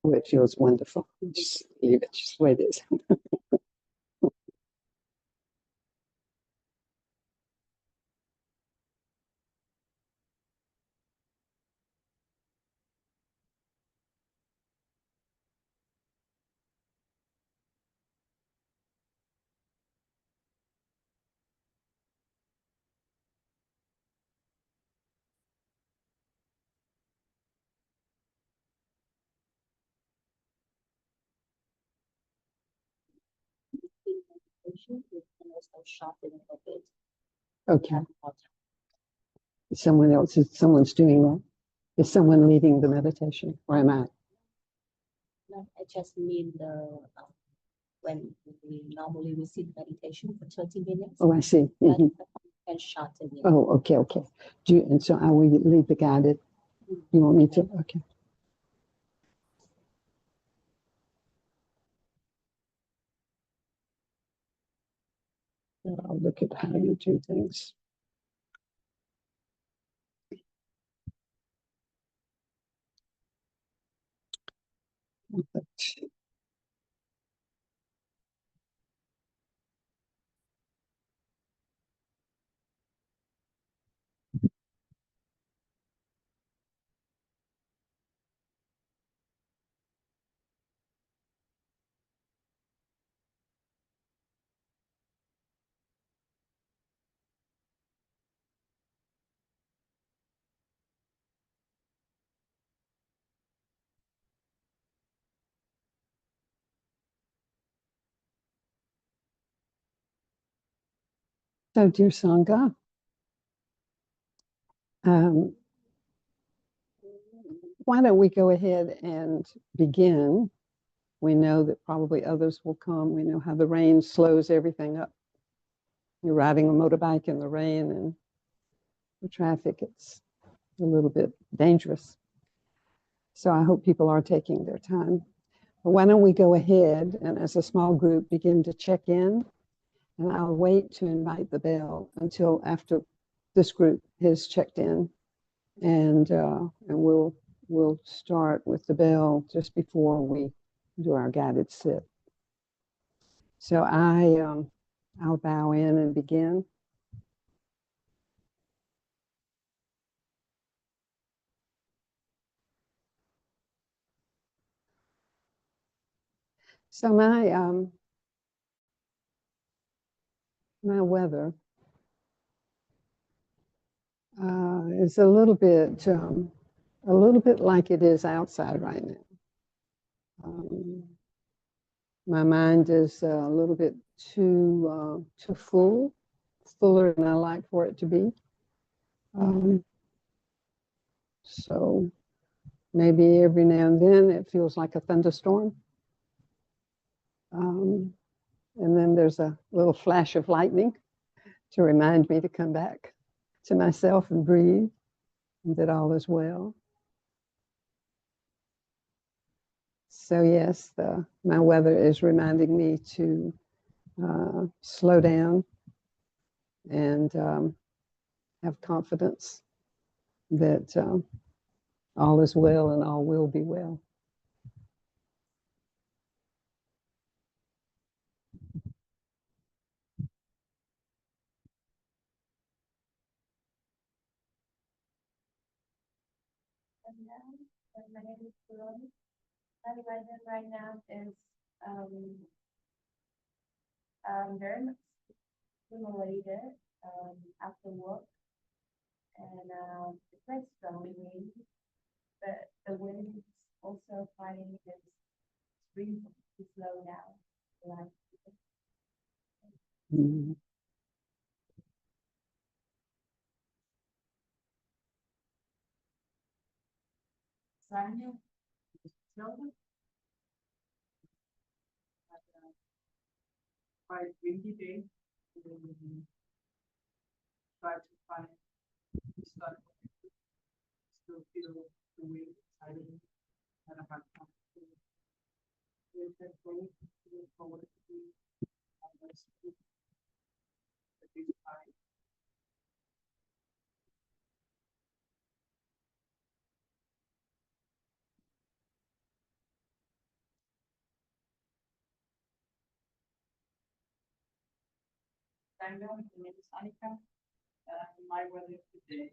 Oh, it feels wonderful. Just leave it just the way it is. Okay. Someone's doing that. Is someone leading the meditation, or am I? No, I just mean when we normally receive meditation for 30 minutes. Oh, I see. Mm-hmm. And shorten it. Oh, okay. And so I will lead the guided. You want me to? Okay. I'll look at how you do things. So, dear Sangha, why don't we go ahead and begin? We know that probably others will come. We know how the rain slows everything up. You're riding a motorbike in the rain and the traffic, it's a little bit dangerous. So I hope people are taking their time. But why don't we go ahead and as a small group begin to check in, and I'll wait to invite the bell until after this group has checked in, and we'll start with the bell just before we do our guided sit. So I'll bow in and begin. So my weather is a little bit like it is outside right now. My mind is a little bit too fuller than I like for it to be. So maybe every now and then it feels like a thunderstorm. And then there's a little flash of lightning to remind me to come back to myself and breathe, and that all is well. So yes, my weather is reminding me to slow down and have confidence that all is well and all will be well. My name is Plum. My weather right now is very much stimulated after work, and it's quite strong wind, but the wind is also finding its reason to slow down. Like Sunday, slow. Quite windy day. Try to find start still feel the wind exciting and I have time to move forward to almost the big time. Sangha, my name is Anika. My weather today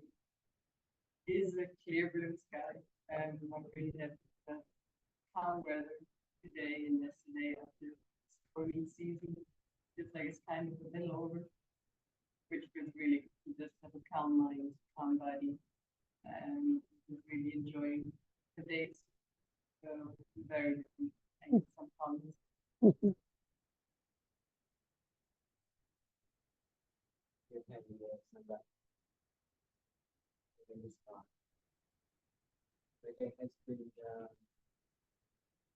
is a clear blue sky, and what we have calm weather today and yesterday after stormy season. It's like it's kind of a little over, which was really good to just have a calm mind, calm body, and just really enjoying the days. So very different and some calmness. Mhm. It has been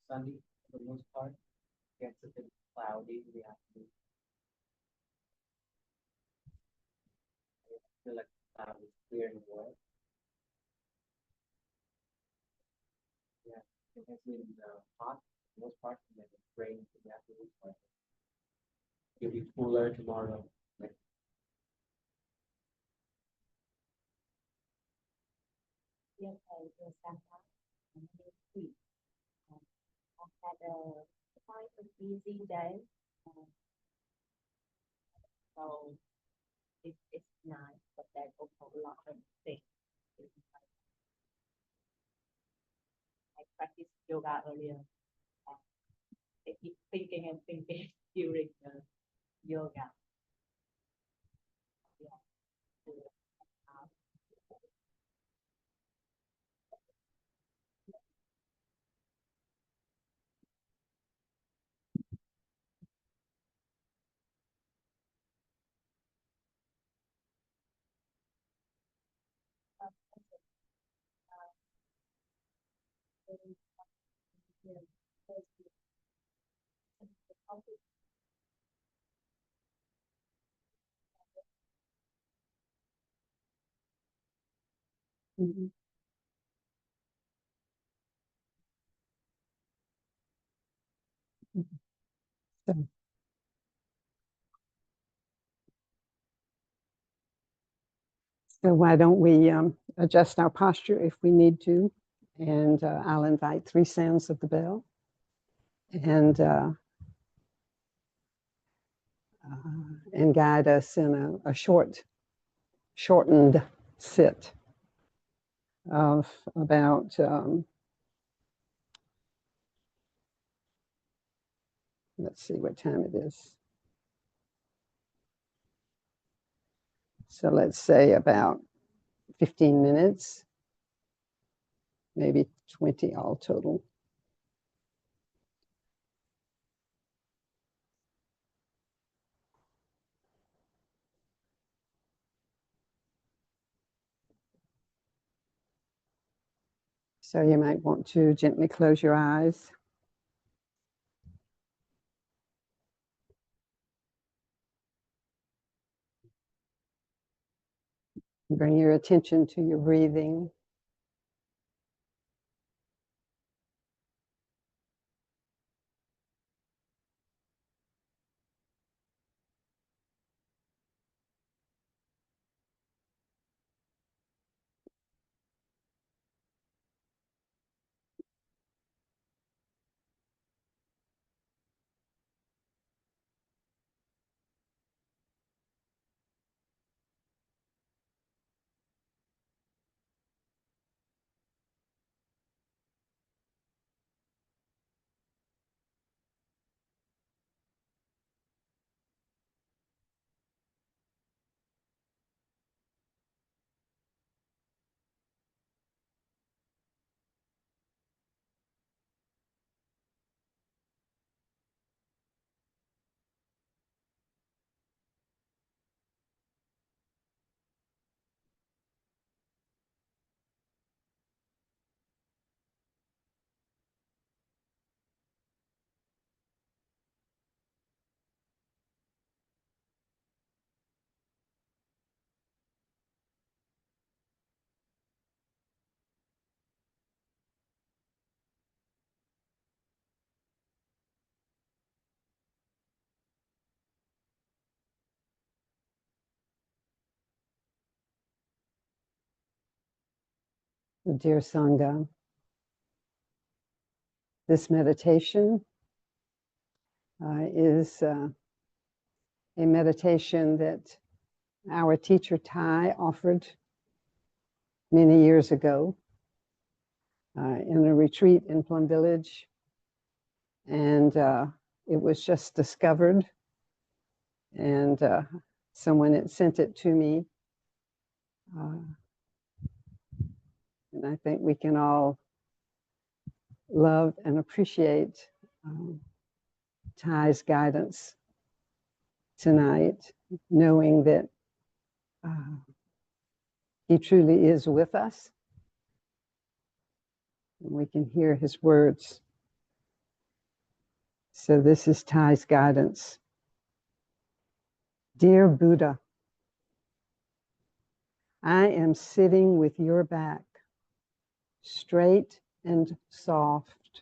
sunny for the most part. Gets a bit cloudy in the afternoon. I feel like the cloud is clearing away. Yeah, it has been hot for the most part, and then it rains in the afternoon. But it'll be cooler tomorrow. Like, Yes, I was Santa. And free. I've had a quite a busy day. Um, so it's nice, but there's also a lot of things. I practiced yoga earlier. I keep thinking and thinking during the yoga. Yeah. Mhm. So, so why don't we adjust our posture if we need to? And I'll invite 3 sounds of the bell. And guide us in a shortened sit of about, let's see what time it is. So let's say about 15 minutes, maybe 20 all total. So you might want to gently close your eyes. Bring your attention to your breathing. Dear Sangha, this meditation is a meditation that our teacher Thai offered many years ago in a retreat in Plum Village. And it was just discovered, and someone had sent it to me. And I think we can all love and appreciate Thai's guidance tonight, knowing that he truly is with us. And we can hear his words. So this is Thai's guidance. Dear Buddha, I am sitting with your back straight and soft.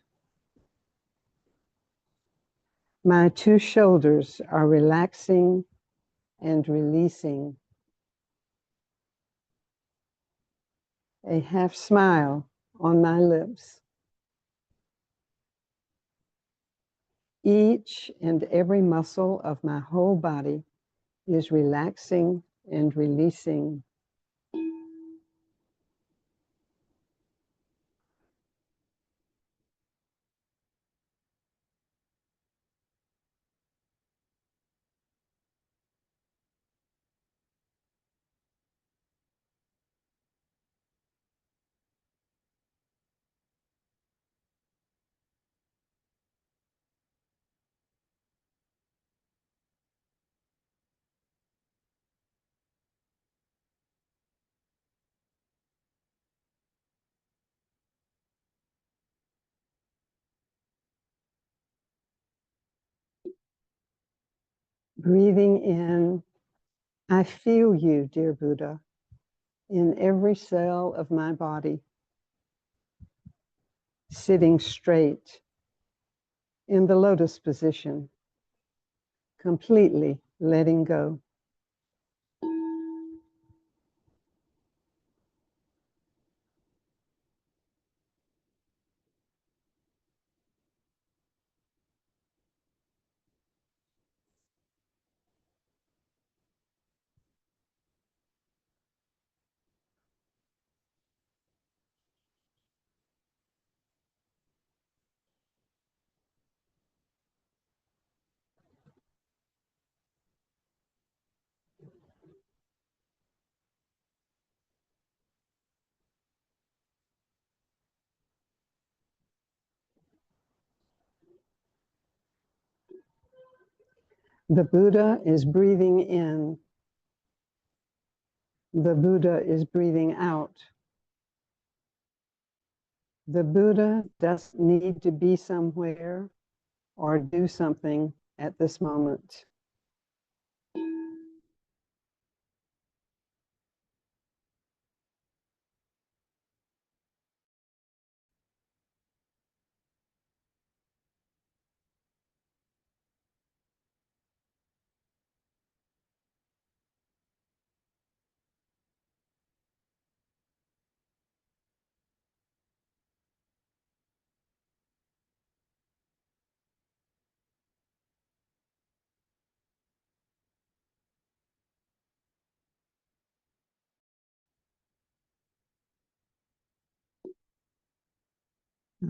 My two shoulders are relaxing and releasing. A half smile on my lips. Each and every muscle of my whole body is relaxing and releasing. Breathing in, I feel you, dear Buddha, in every cell of my body, sitting straight in the lotus position, completely letting go. The Buddha is breathing in. The Buddha is breathing out. The Buddha doesn't need to be somewhere or do something at this moment.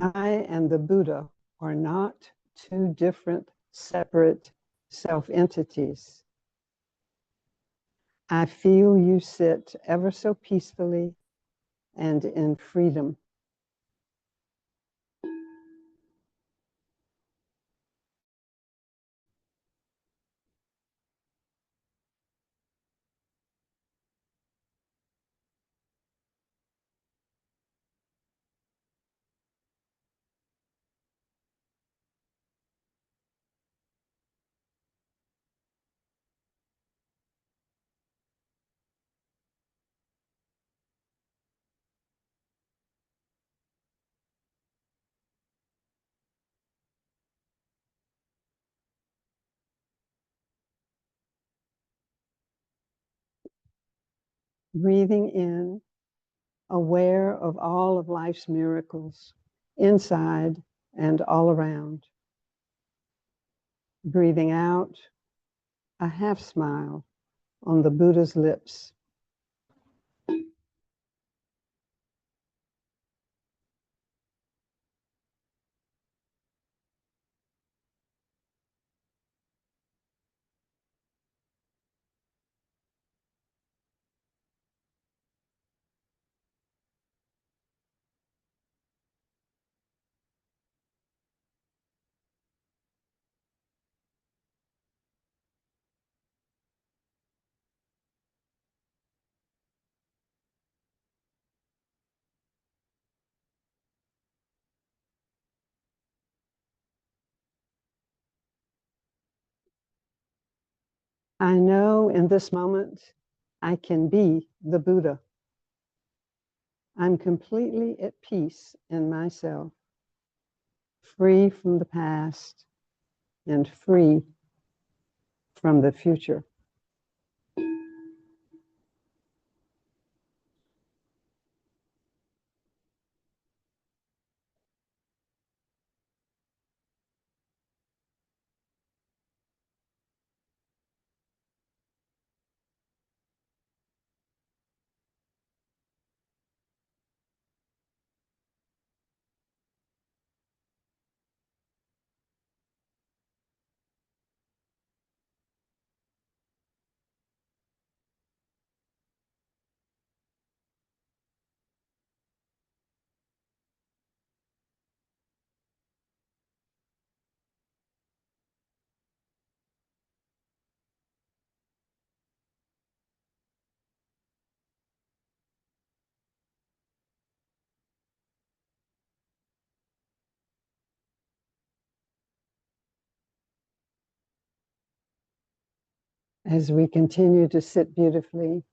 I and the Buddha are not two different, separate self-entities. I feel you sit ever so peacefully and in freedom. Breathing in, aware of all of life's miracles, inside and all around. Breathing out, a half smile on the Buddha's lips. I know in this moment I can be the Buddha. I'm completely at peace in myself, free from the past and free from the future. As we continue to sit beautifully,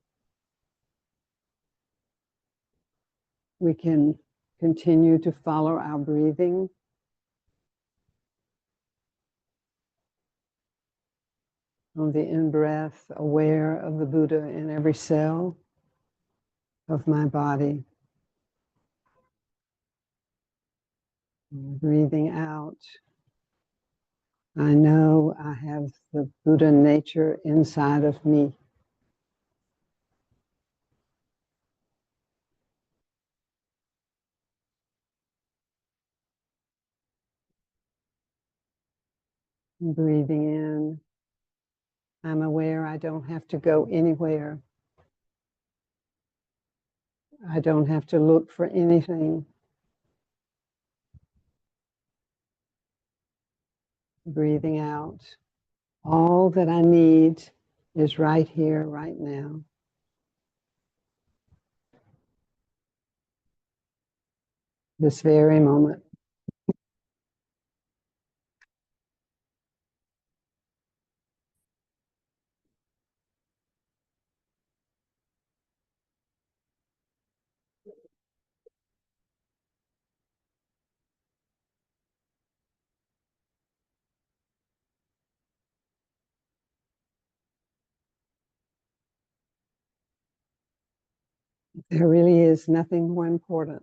we can continue to follow our breathing. On the in-breath, aware of the Buddha in every cell of my body. Breathing out, I know I have the Buddha nature inside of me. Breathing in, I'm aware I don't have to go anywhere. I don't have to look for anything. Breathing out, all that I need is right here, right now. This very moment. There really is nothing more important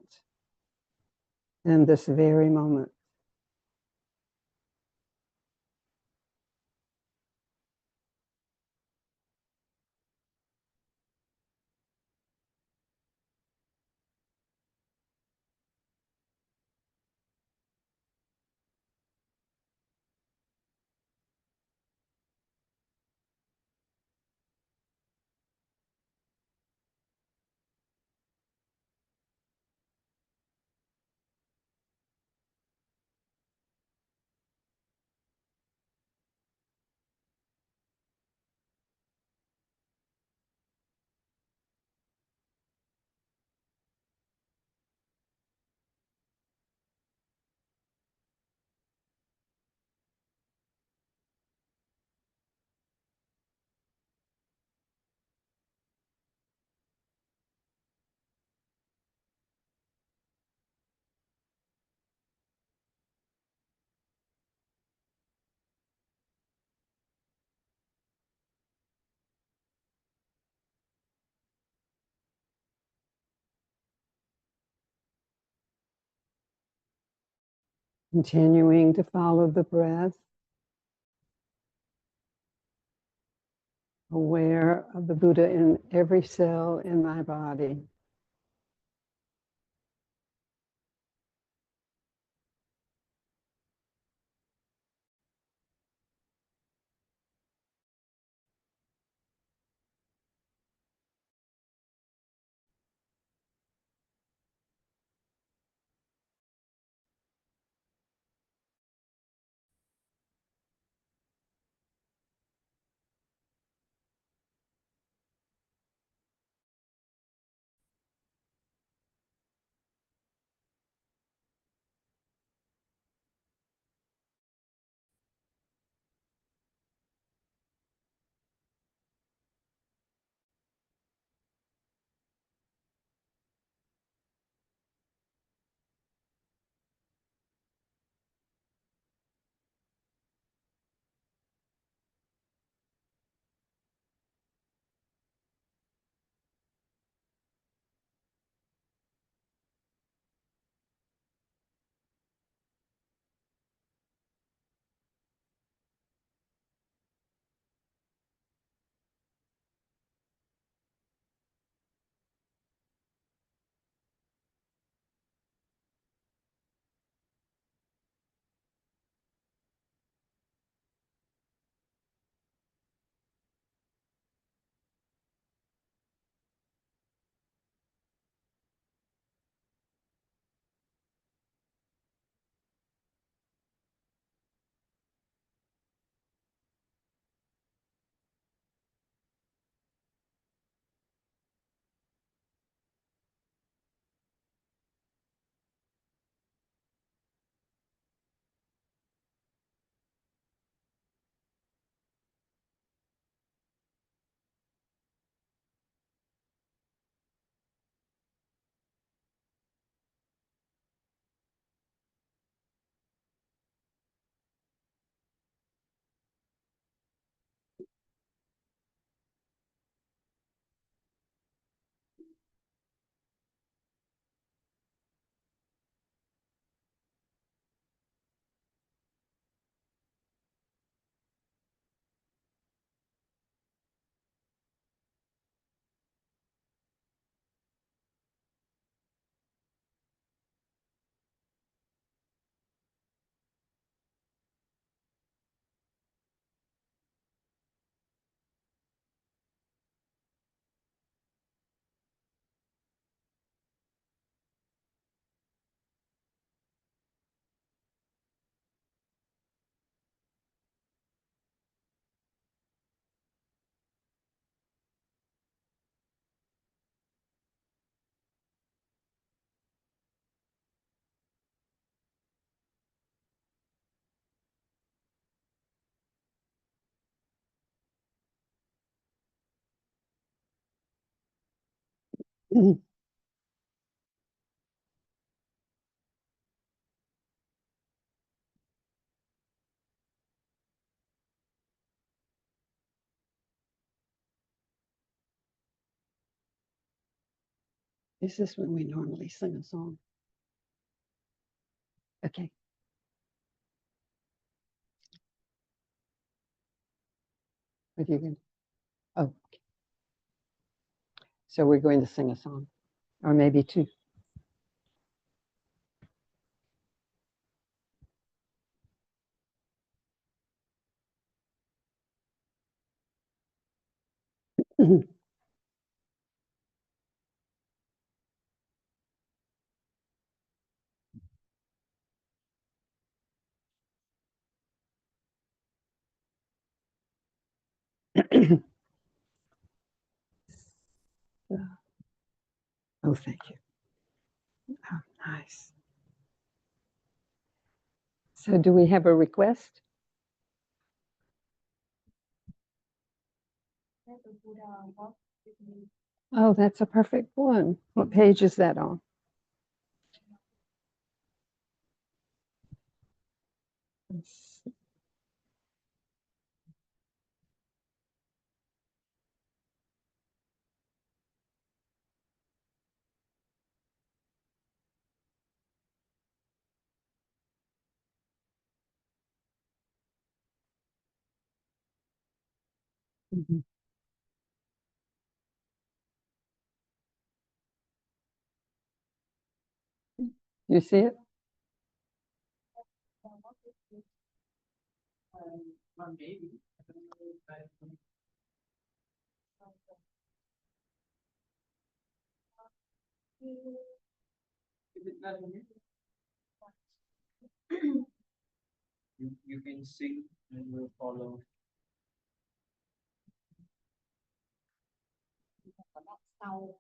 than this very moment. Continuing to follow the breath. aware of the Buddha in every cell in my body. Is this when we normally sing a song? Okay. If you can. Oh, okay. So we're going to sing a song, or maybe two. Oh, thank you. Oh, nice. So do we have a request? Let the Buddha walk with me. Oh, that's a perfect one. What page is that on? Mhm. You see it? Or maybe. I don't know if is it not in here? You can sing and we'll follow. Có đoạn sau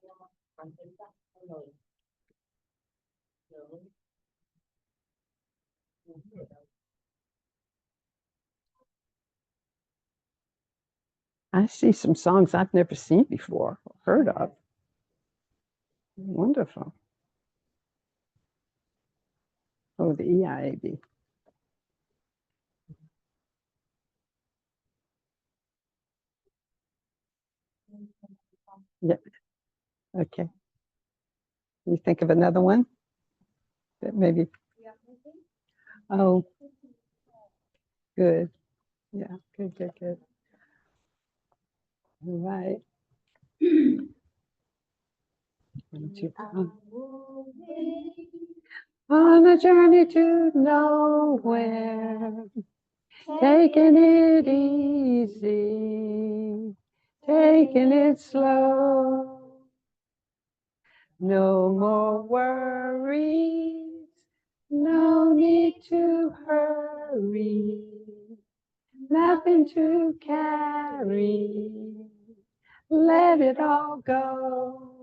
còn thấy đoạn sau rồi nhớ đúng ở đâu. I see some songs I've never seen before, or heard of. Wonderful. Oh, the EIAB. Yeah. Okay. You think of another one that maybe? Oh, good. Yeah, good, good, good. All right. On a journey to nowhere, taking it easy, taking it slow. No more worries, no need to hurry, nothing to carry, let it all go.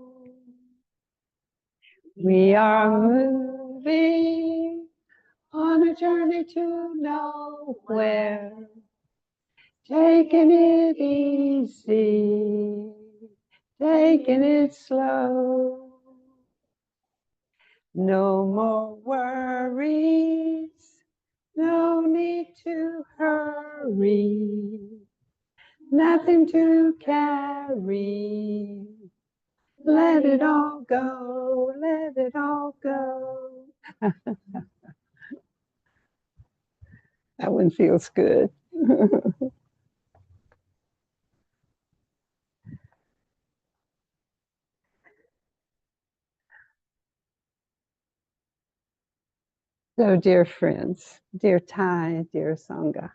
We are moving on a journey to nowhere, taking it easy, taking it slow. No more worries, no need to hurry, nothing to carry. Let it all go, let it all go. That one feels good. So, dear friends, dear Thai, dear Sangha,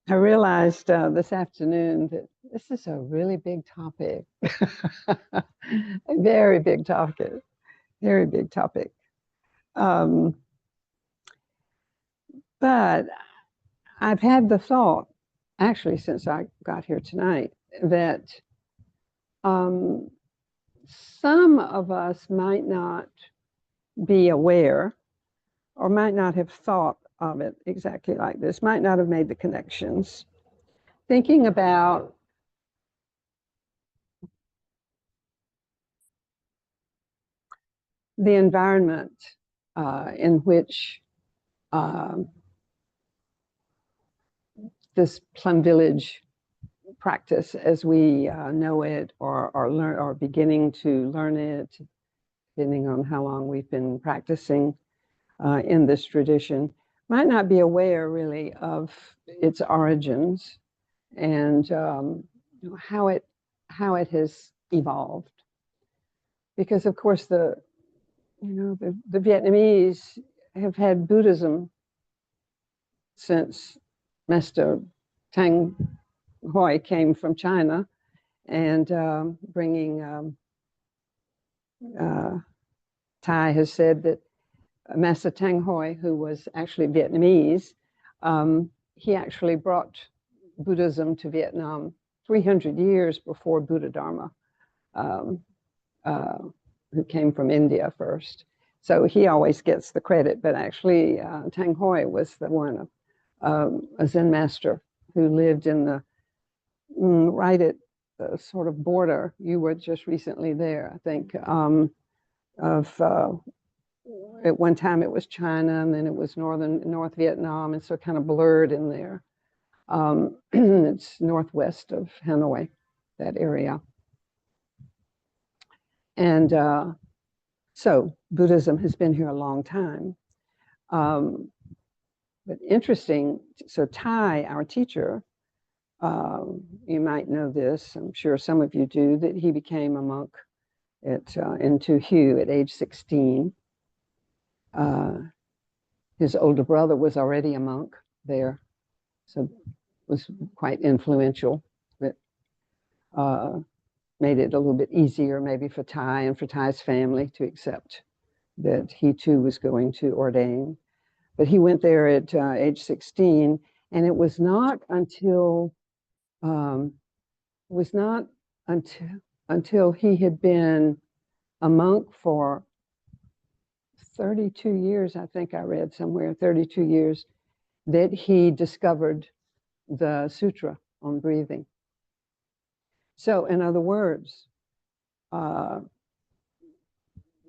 I realized this afternoon that this is a really big topic, a very big topic, very big topic. But I've had the thought, actually, since I got here tonight, that some of us might not be aware or might not have thought of it exactly like this, might not have made the connections. Thinking about the environment in which this Plum Village practice as we know it or beginning to learn it, depending on how long we've been practicing in this tradition, might not be aware really of its origins and how it has evolved. Because of course the Vietnamese have had Buddhism since Master Tang Hoi came from China and bringing Thai has said that Master Tang Hoi, who was actually Vietnamese, he actually brought Buddhism to Vietnam 300 years before Buddha Dharma, who came from India first. So he always gets the credit, but actually Tang Hoi was the one, a Zen master who lived in the right at the sort of border. You were just recently there, I think, at one time it was China and then it was North Vietnam, and so kind of blurred in there. It's northwest of Hanoi, that area. And so Buddhism has been here a long time. But interesting, so Thai, our teacher, you might know this, I'm sure some of you do, that he became a monk into Hugh at age 16. His older brother was already a monk there, so was quite influential. That made it a little bit easier maybe for Thai and for Thai's family to accept that he too was going to ordain. But he went there at age 16, and it was not until until he had been a monk for 32 years, I think I read somewhere, 32 years, that he discovered the sutra on breathing. So, in other words,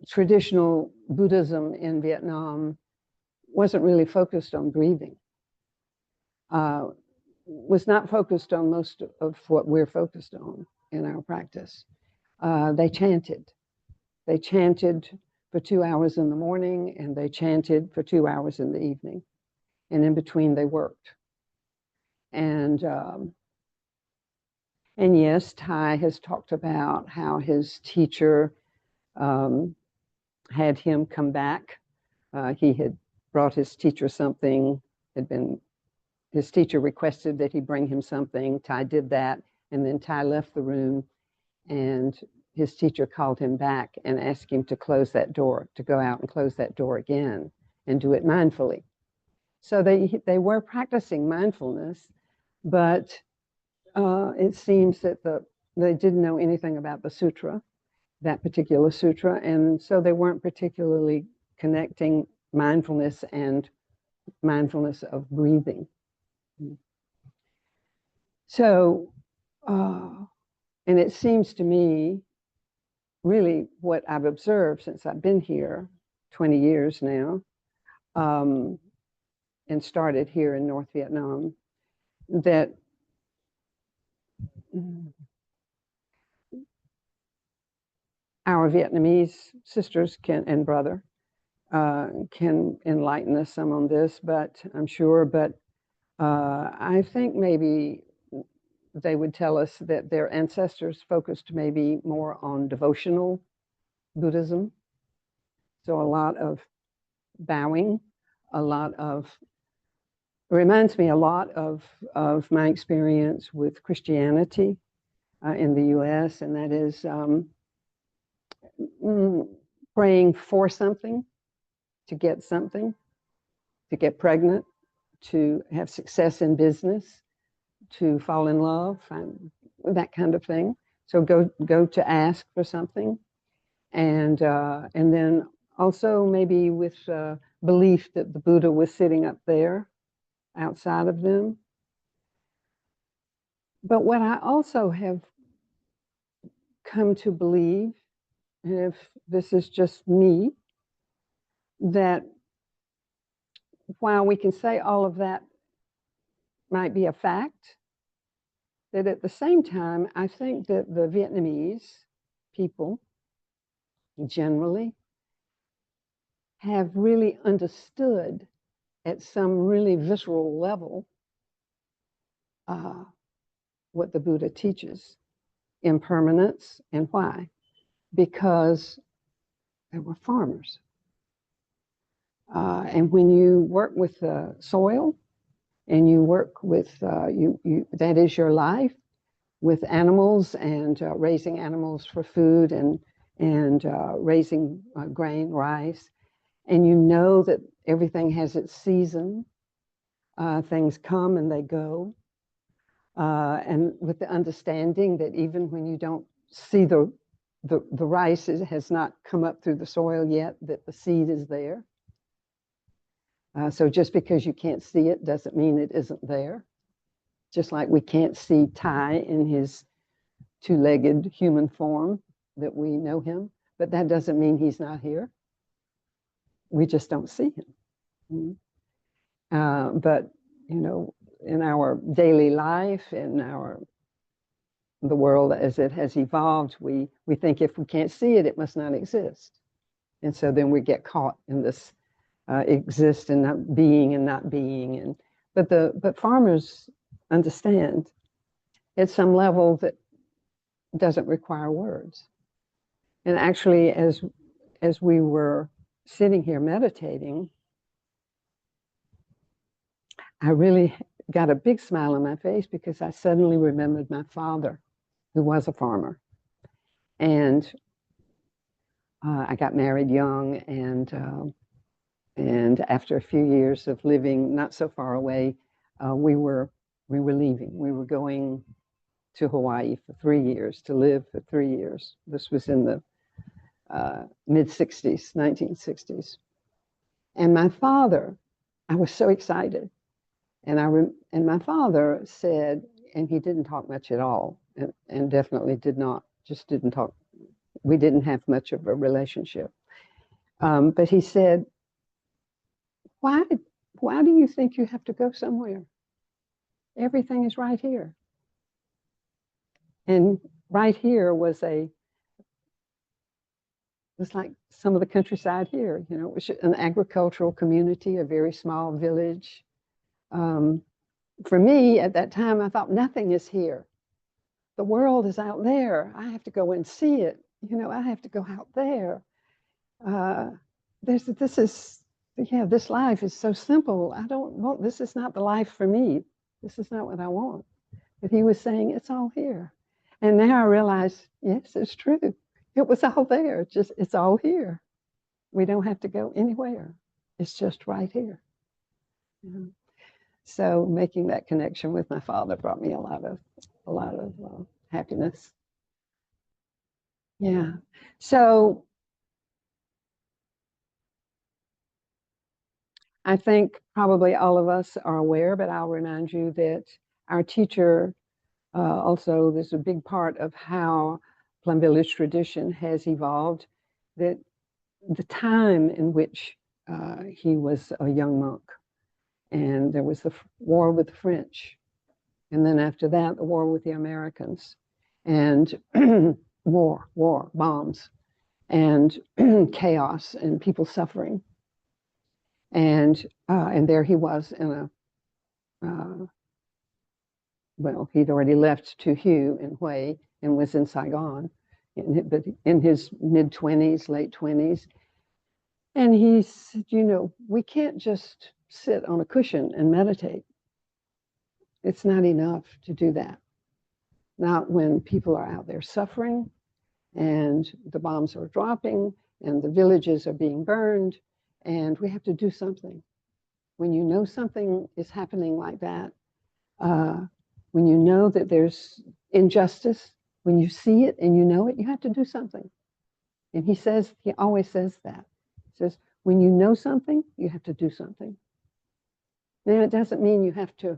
traditional Buddhism in Vietnam wasn't really focused on breathing, was not focused on most of what we're focused on in our practice. They chanted. They chanted for 2 hours in the morning, and they chanted for 2 hours in the evening. And in between, they worked. And yes, Thai has talked about how his teacher had him come back. He had brought his teacher something, his teacher requested that he bring him something. Thai did that, and then Thai left the room, and his teacher called him back and asked him to close that door, to go out and close that door again and do it mindfully. So they were practicing mindfulness, but it seems that they didn't know anything about the sutra, that particular sutra, and so they weren't particularly connecting mindfulness and mindfulness of breathing. So, and it seems to me, really what I've observed since I've been here 20 years now, and started here in North Vietnam, that our Vietnamese sisters and brother can enlighten us some on this, but I'm sure, but I think maybe they would tell us that their ancestors focused maybe more on devotional Buddhism. So a lot of bowing, it reminds me a lot of my experience with Christianity in the US, and that is praying for something, to get pregnant, to have success in business, to fall in love, that kind of thing. So go to ask for something, and then also maybe with belief that the Buddha was sitting up there outside of them. But what I also have come to believe, and if this is just me, that while we can say all of that might be a fact, that at the same time, I think that the Vietnamese people generally have really understood at some really visceral level what the Buddha teaches, impermanence, and why? Because they were farmers. And when you work with the soil, and you work with, that is your life, with animals and raising animals for food and raising grain, rice, and you know that everything has its season, things come and they go, and with the understanding that even when you don't see the rice has not come up through the soil yet, that the seed is there. So just because you can't see it doesn't mean it isn't there. Just like we can't see Thai in his two-legged human form, that we know him, but that doesn't mean he's not here. We just don't see him. But, you know, in our daily life, in the world as it has evolved, we think if we can't see it, it must not exist. And so then we get caught in this exist and not being. But farmers understand at some level that doesn't require words. And actually, as we were sitting here meditating, I really got a big smile on my face because I suddenly remembered my father, who was a farmer. And I got married young, and after a few years of living not so far away, we were leaving. We were going to Hawaii for 3 years, to live for 3 years. This was in the mid-60s, 1960s. And my father, I was so excited. And my father said, and he didn't talk much at all, and definitely didn't talk. We didn't have much of a relationship. But he said, why do you think you have to go somewhere? Everything is right here. And right here was like some of the countryside here. You know, it was an agricultural community, a very small village. For me, at that time, I thought nothing is here. The world is out there. I have to go and see it. You know, I have to go out there. This life is so simple. I don't want, this is not the life for me. This is not what I want. But he was saying, it's all here. And now I realize, yes, it's true. It was all there. It's all here. We don't have to go anywhere. It's just right here. You know? So making that connection with my father brought me a lot of happiness. Yeah. So I think probably all of us are aware, but I'll remind you that our teacher also, there's a big part of how Plum Village tradition has evolved, that the time in which he was a young monk, and there was the war with the French, and then after that, the war with the Americans, and bombs, and chaos, and people suffering. And there he was in a, well, he'd already left to Hue and Hue and was in Saigon, but in his mid-20s, late 20s. And he said, you know, we can't just sit on a cushion and meditate. It's not enough to do that. Not when people are out there suffering and the bombs are dropping and the villages are being burned, and we have to do something. When you know something is happening like that, when you know that there's injustice, when you see it and you know it, you have to do something. And he always says that. He says, when you know something, you have to do something. Now, it doesn't mean you have to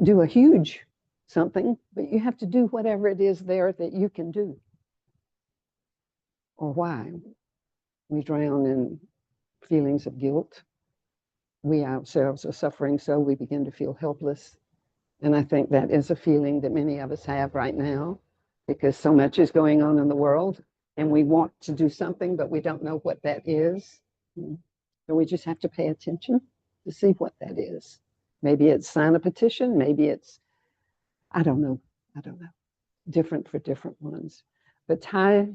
do a huge something, but you have to do whatever it is there that you can do. Or why? We drown in feelings of guilt. We ourselves are suffering, so we begin to feel helpless. And I think that is a feeling that many of us have right now, because so much is going on in the world and we want to do something, but we don't know what that is. So we just have to pay attention to see what that is. Maybe it's sign a petition, maybe it's, I don't know, different for different ones. But Thai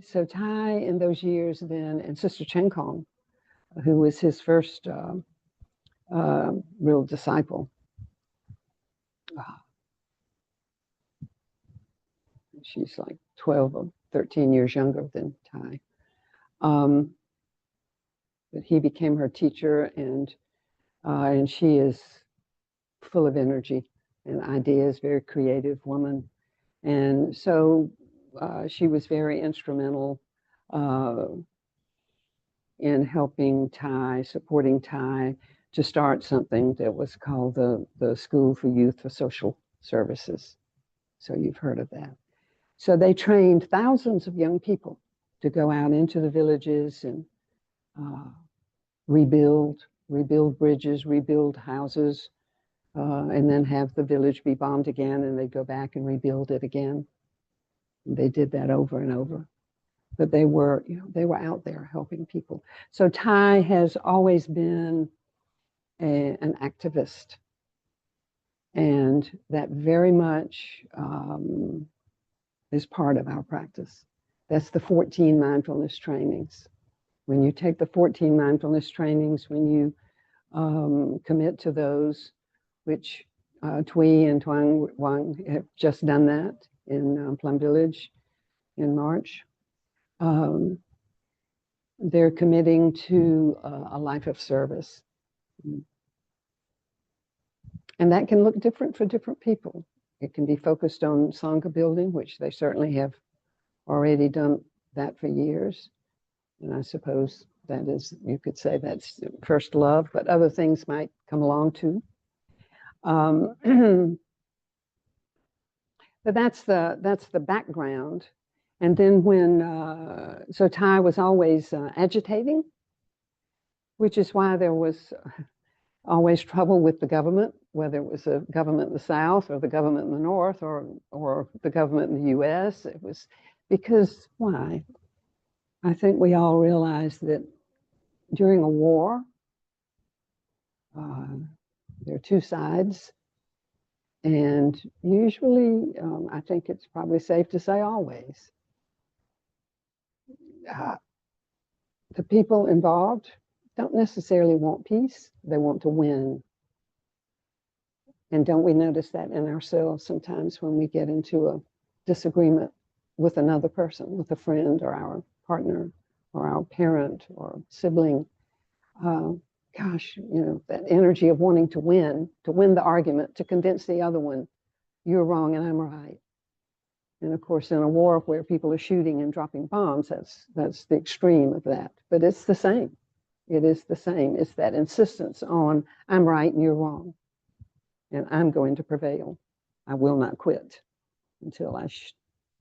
in those years then, and Sister Chen Kong, who was his first real disciple. She's like 12 or 13 years younger than Thai. But he became her teacher, and she is full of energy and ideas, very creative woman. And so she was very instrumental in helping Thai, supporting Thai to start something that was called the School for Youth for Social Services. So you've heard of that. So they trained thousands of young people to go out into the villages and rebuild bridges, rebuild houses, and then have the village be bombed again, and they'd go back and rebuild it again. And they did that over and over. But they were out there helping people. So Thai has always been an activist, and that very much is part of our practice. That's the 14 mindfulness trainings. When you take the 14 mindfulness trainings, when you commit to those, which Tui and Tuang Wang have just done that in Plum Village in March. They're committing to a life of service. And that can look different for different people. It can be focused on Sangha building, which they certainly have already done that for years. And I suppose that is, you could say that's first love, but other things might come along too. But that's the background. And then when, so Thai was always agitating, which is why there was always trouble with the government, whether it was the government in the South or the government in the North or the government in the US. It was because, why? I think we all realize that during a war, there are two sides. And usually, I think it's probably safe to say always, the people involved don't necessarily want peace. They want to win. And don't we notice that in ourselves sometimes when we get into a disagreement with another person, with a friend or our partner or our parent or sibling? Gosh, you know, that energy of wanting to win the argument, to convince the other one, you're wrong and I'm right. And of course, in a war where people are shooting and dropping bombs, that's the extreme of that. But it's the same. It is the same. It's that insistence on, I'm right and you're wrong. And I'm going to prevail. I will not quit until I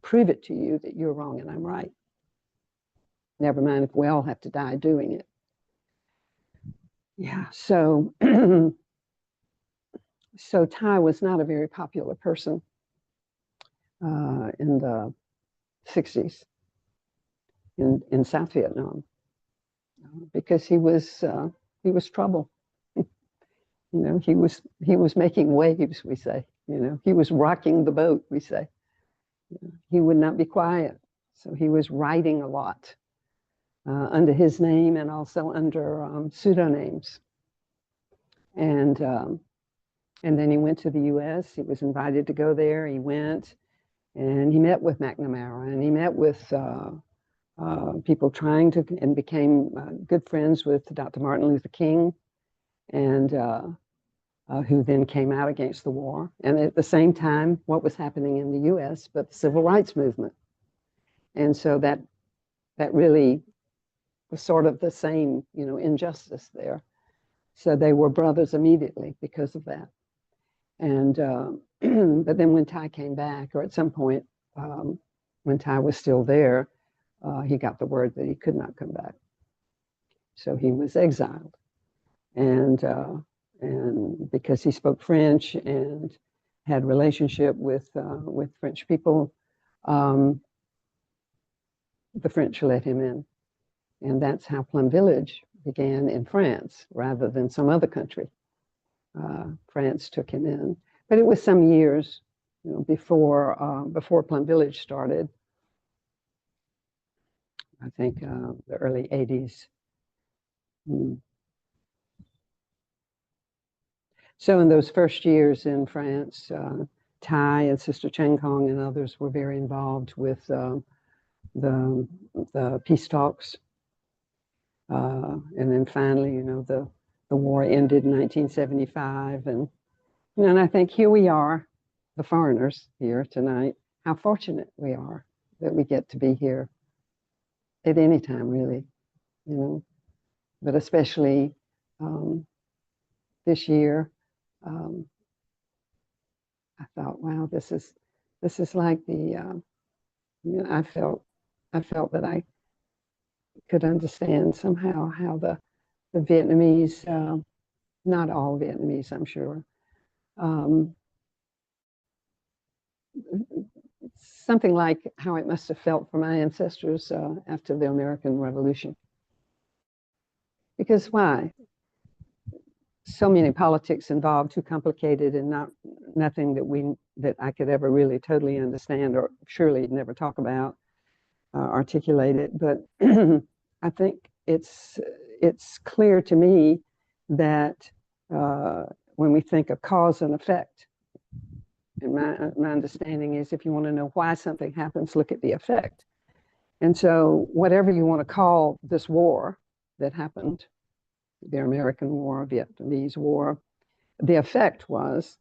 prove it to you that you're wrong and I'm right. Never mind if we all have to die doing it. Yeah, so so Thai was not a very popular person in the 60s in South Vietnam because he was trouble. You know, he was making waves, we say. You know, he was rocking the boat, we say. You know, he would not be quiet, so he was writing a lot. Under his name and also under pseudonyms. And then he went to the US. He was invited to go there. He went and he met with McNamara and he met with people trying to, and became good friends with Dr. Martin Luther King, and who then came out against the war. And at the same time, what was happening in the US, but the civil rights movement. And so that really was sort of the same, you know, injustice there. So they were brothers immediately because of that. And but then when Thai came back, or at some point when Thai was still there, he got the word that he could not come back. So he was exiled, and because he spoke French and had relationship with French people, the French let him in. And that's how Plum Village began in France rather than some other country. France took him in. But it was some years, you know, before Plum Village started. I think the early 80s. So in those first years in France, Thai and Sister Cheng Kong and others were very involved with the peace talks. And then finally, you know, the war ended in 1975. And, you know, and I think here we are, the foreigners here tonight, how fortunate we are that we get to be here at any time, really, you know, but especially this year. I thought, wow, this is like the, you know, I felt that I could understand somehow how the Vietnamese, not all Vietnamese, I'm sure, something like how it must have felt for my ancestors after the American Revolution. Because why? So many politics involved, too complicated, and nothing that I could ever really totally understand, or surely never talk about. articulate it, but I think it's clear to me that when we think of cause and effect, and my understanding is if you want to know why something happens, look at the effect. And so whatever you want to call this war that happened, the American War, Vietnamese War, the effect was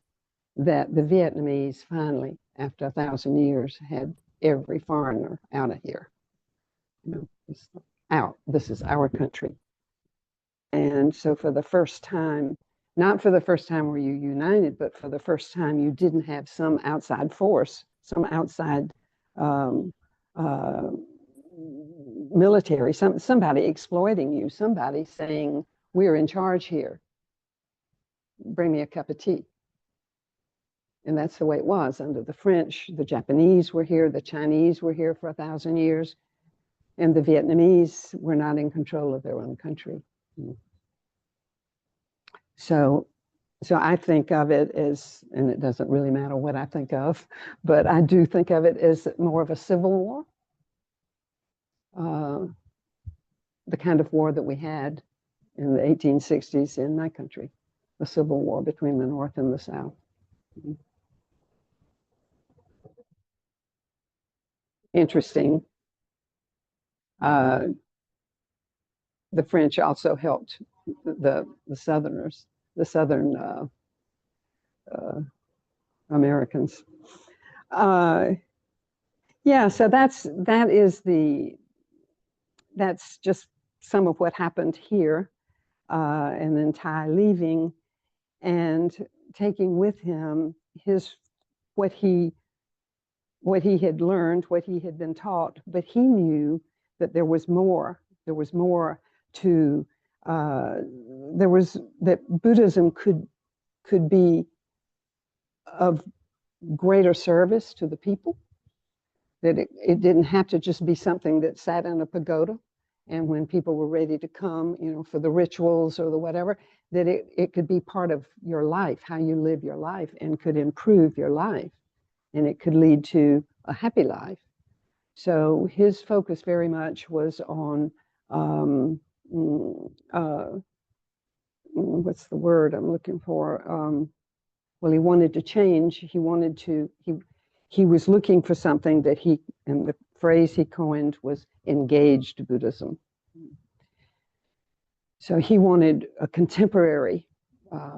that the Vietnamese finally, after 1,000 years, had every foreigner out of here. You know, it's out. This is our country. And so for the first time, not for the first time were you united, but for the first time you didn't have some outside force, some outside military, somebody exploiting you, somebody saying, we're in charge here. Bring me a cup of tea. And that's the way it was under the French. The Japanese were here, the Chinese were here for 1,000 years, and the Vietnamese were not in control of their own country. So I think of it as, and it doesn't really matter what I think of, but I do think of it as more of a civil war. The kind of war that we had in the 1860s in my country, the civil war between the North and the South. Interesting. The French also helped the Southerners, the Southern Americans. Yeah, so that's just some of what happened here, and then Thai leaving and taking with him what he had learned, what he had been taught, but he knew that there was more. There was more to that Buddhism could be of greater service to the people. That it didn't have to just be something that sat in a pagoda, and when people were ready to come, you know, for the rituals or the whatever, that it could be part of your life, how you live your life, and could improve your life, and it could lead to a happy life. So his focus very much was on what's the word I'm looking for? Well, he wanted to change. He was looking for something that and the phrase he coined was engaged Buddhism. So he wanted a contemporary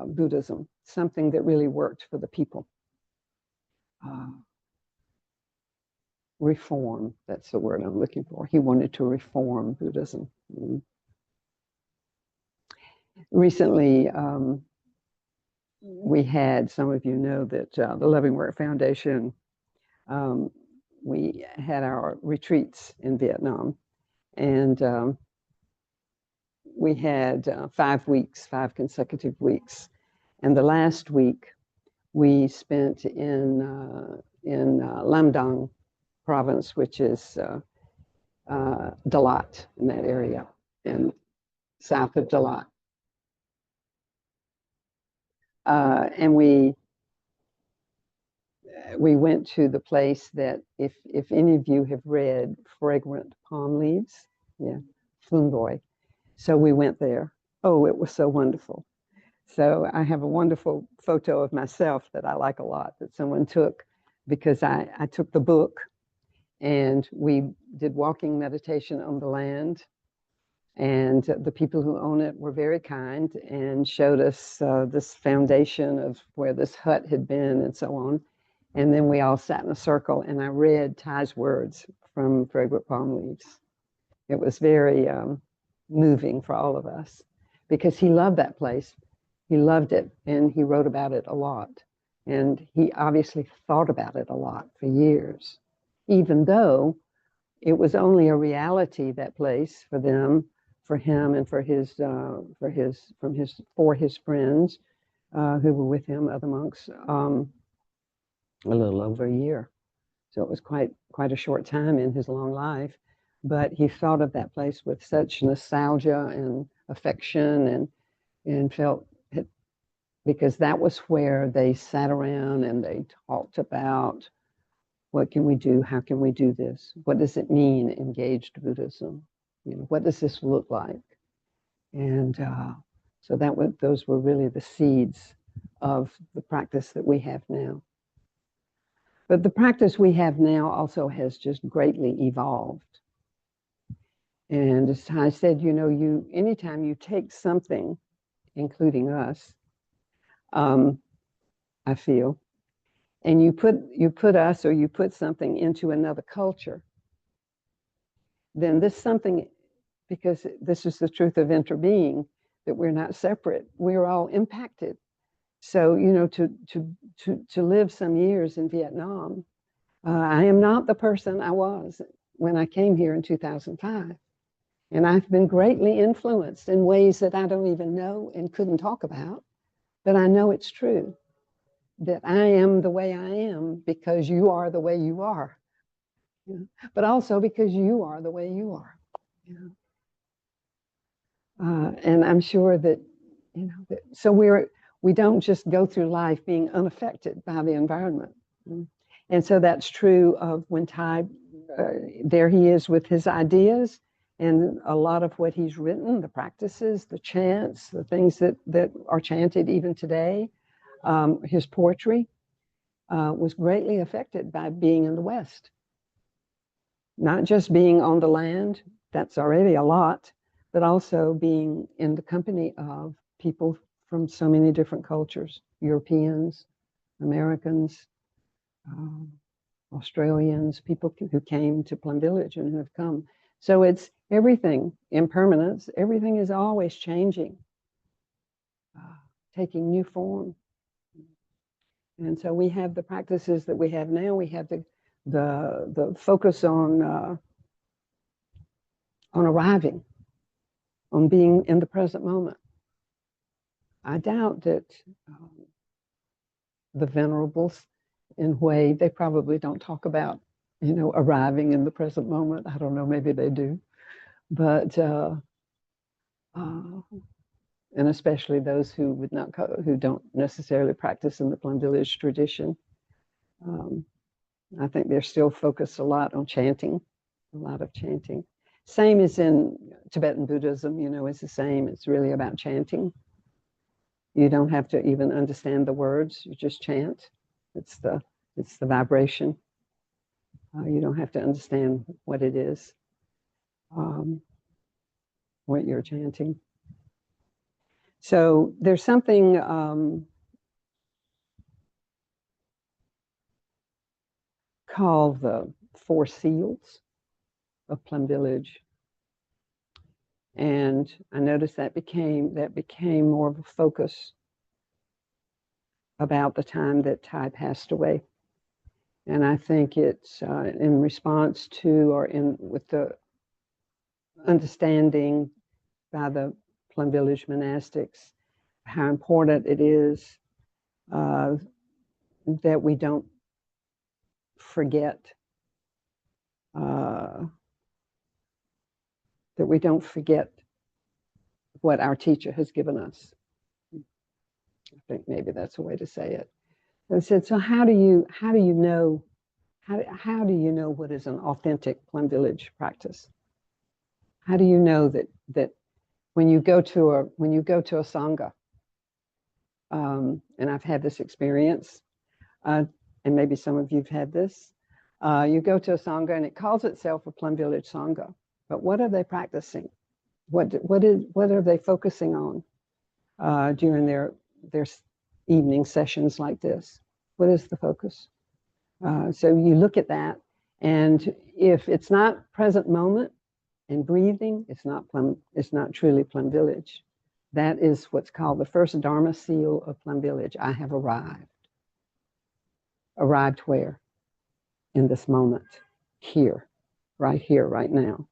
Buddhism, something that really worked for the people. Reform, that's the word I'm looking for. He wanted to reform Buddhism. Recently, we had, some of you know that the Loving Work Foundation, we had our retreats in Vietnam, and we had 5 weeks, 5 consecutive weeks. And the last week we spent in Lam Dang province, which is Dalat, in that area, and south of Dalat. And we went to the place that, if any of you have read Fragrant Palm Leaves, yeah, Plum. So we went there. Oh, it was so wonderful. So I have a wonderful photo of myself that I like a lot, that someone took, because I took the book, and we did walking meditation on the land. And the people who own it were very kind and showed us this foundation of where this hut had been and so on. And then we all sat in a circle, and I read Thai's words from Fragrant Palm Leaves. It was very moving for all of us, because he loved that place. He loved it, and he wrote about it a lot. And he obviously thought about it a lot for years, even though it was only a reality, that place, for them, for him, and for his friends who were with him, other monks, a little over a year. So it was quite a short time in his long life, but he thought of that place with such nostalgia and affection, and felt it, because that was where they sat around and they talked about What can we do? How can we do this? What does it mean, engaged Buddhism? What does this look like? And so those were really the seeds of the practice that we have now. But the practice we have now also has just greatly evolved. And as I said, anytime you take something, including us, I feel, and you put us or you put something into another culture, then this something, because this is the truth of interbeing, that we're not separate, we're all impacted. So, to live some years in Vietnam, I am not the person I was when I came here in 2005. And I've been greatly influenced in ways that I don't even know and couldn't talk about. But I know it's true that I am the way I am because you are the way you are. But also because you are the way you are. And I'm sure that, so we don't just go through life being unaffected by the environment. And so that's true of when Thai, there he is with his ideas and a lot of what he's written, the practices, the chants, the things that are chanted even today, his poetry was greatly affected by being in the West. Not just being on the land, that's already a lot, but also being in the company of people from so many different cultures, Europeans, Americans, Australians, people who came to Plum Village and who have come. So it's everything, impermanence, everything is always changing, taking new form. And so we have the practices that we have now. We have the focus on arriving, on being in the present moment. I doubt that the venerables, in a way, they probably don't talk about, arriving in the present moment. I don't know, maybe they do. But, and especially those who don't necessarily practice in the Plum Village tradition. I think they're still focused a lot on chanting, a lot of chanting. Same as in Tibetan Buddhism, it's the same. It's really about chanting. You don't have to even understand the words. You just chant. It's the vibration. You don't have to understand what it is, what you're chanting. So there's something called the Four Seals of Plum Village. And I noticed that became more of a focus about the time that Thai passed away. And I think it's in response to or with the understanding by the Plum Village monastics how important it is that we don't forget what our teacher has given us. I think maybe that's a way to say it. And I said, so how do you know what is an authentic Plum Village practice? How do you know that when you go to a sangha, and I've had this experience, and maybe some of you've had this, you go to a sangha and it calls itself a Plum Village sangha, but what are they practicing? What are they focusing on during their evening sessions like this? What is the focus? So you look at that, and if it's not present moment and breathing, it's not truly Plum Village. That is what's called the first Dharma seal of Plum Village. I have arrived. Arrived where? In this moment, here, right now.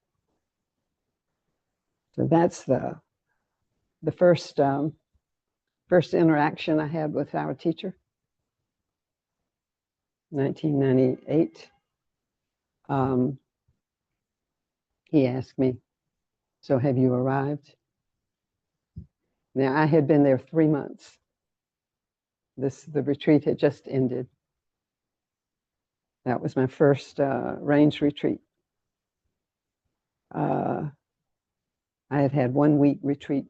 So that's the first interaction I had with our teacher, 1998. He asked me, so have you arrived? Now, I had been there 3 months. The retreat had just ended. That was my first range retreat. I had had 1 week retreat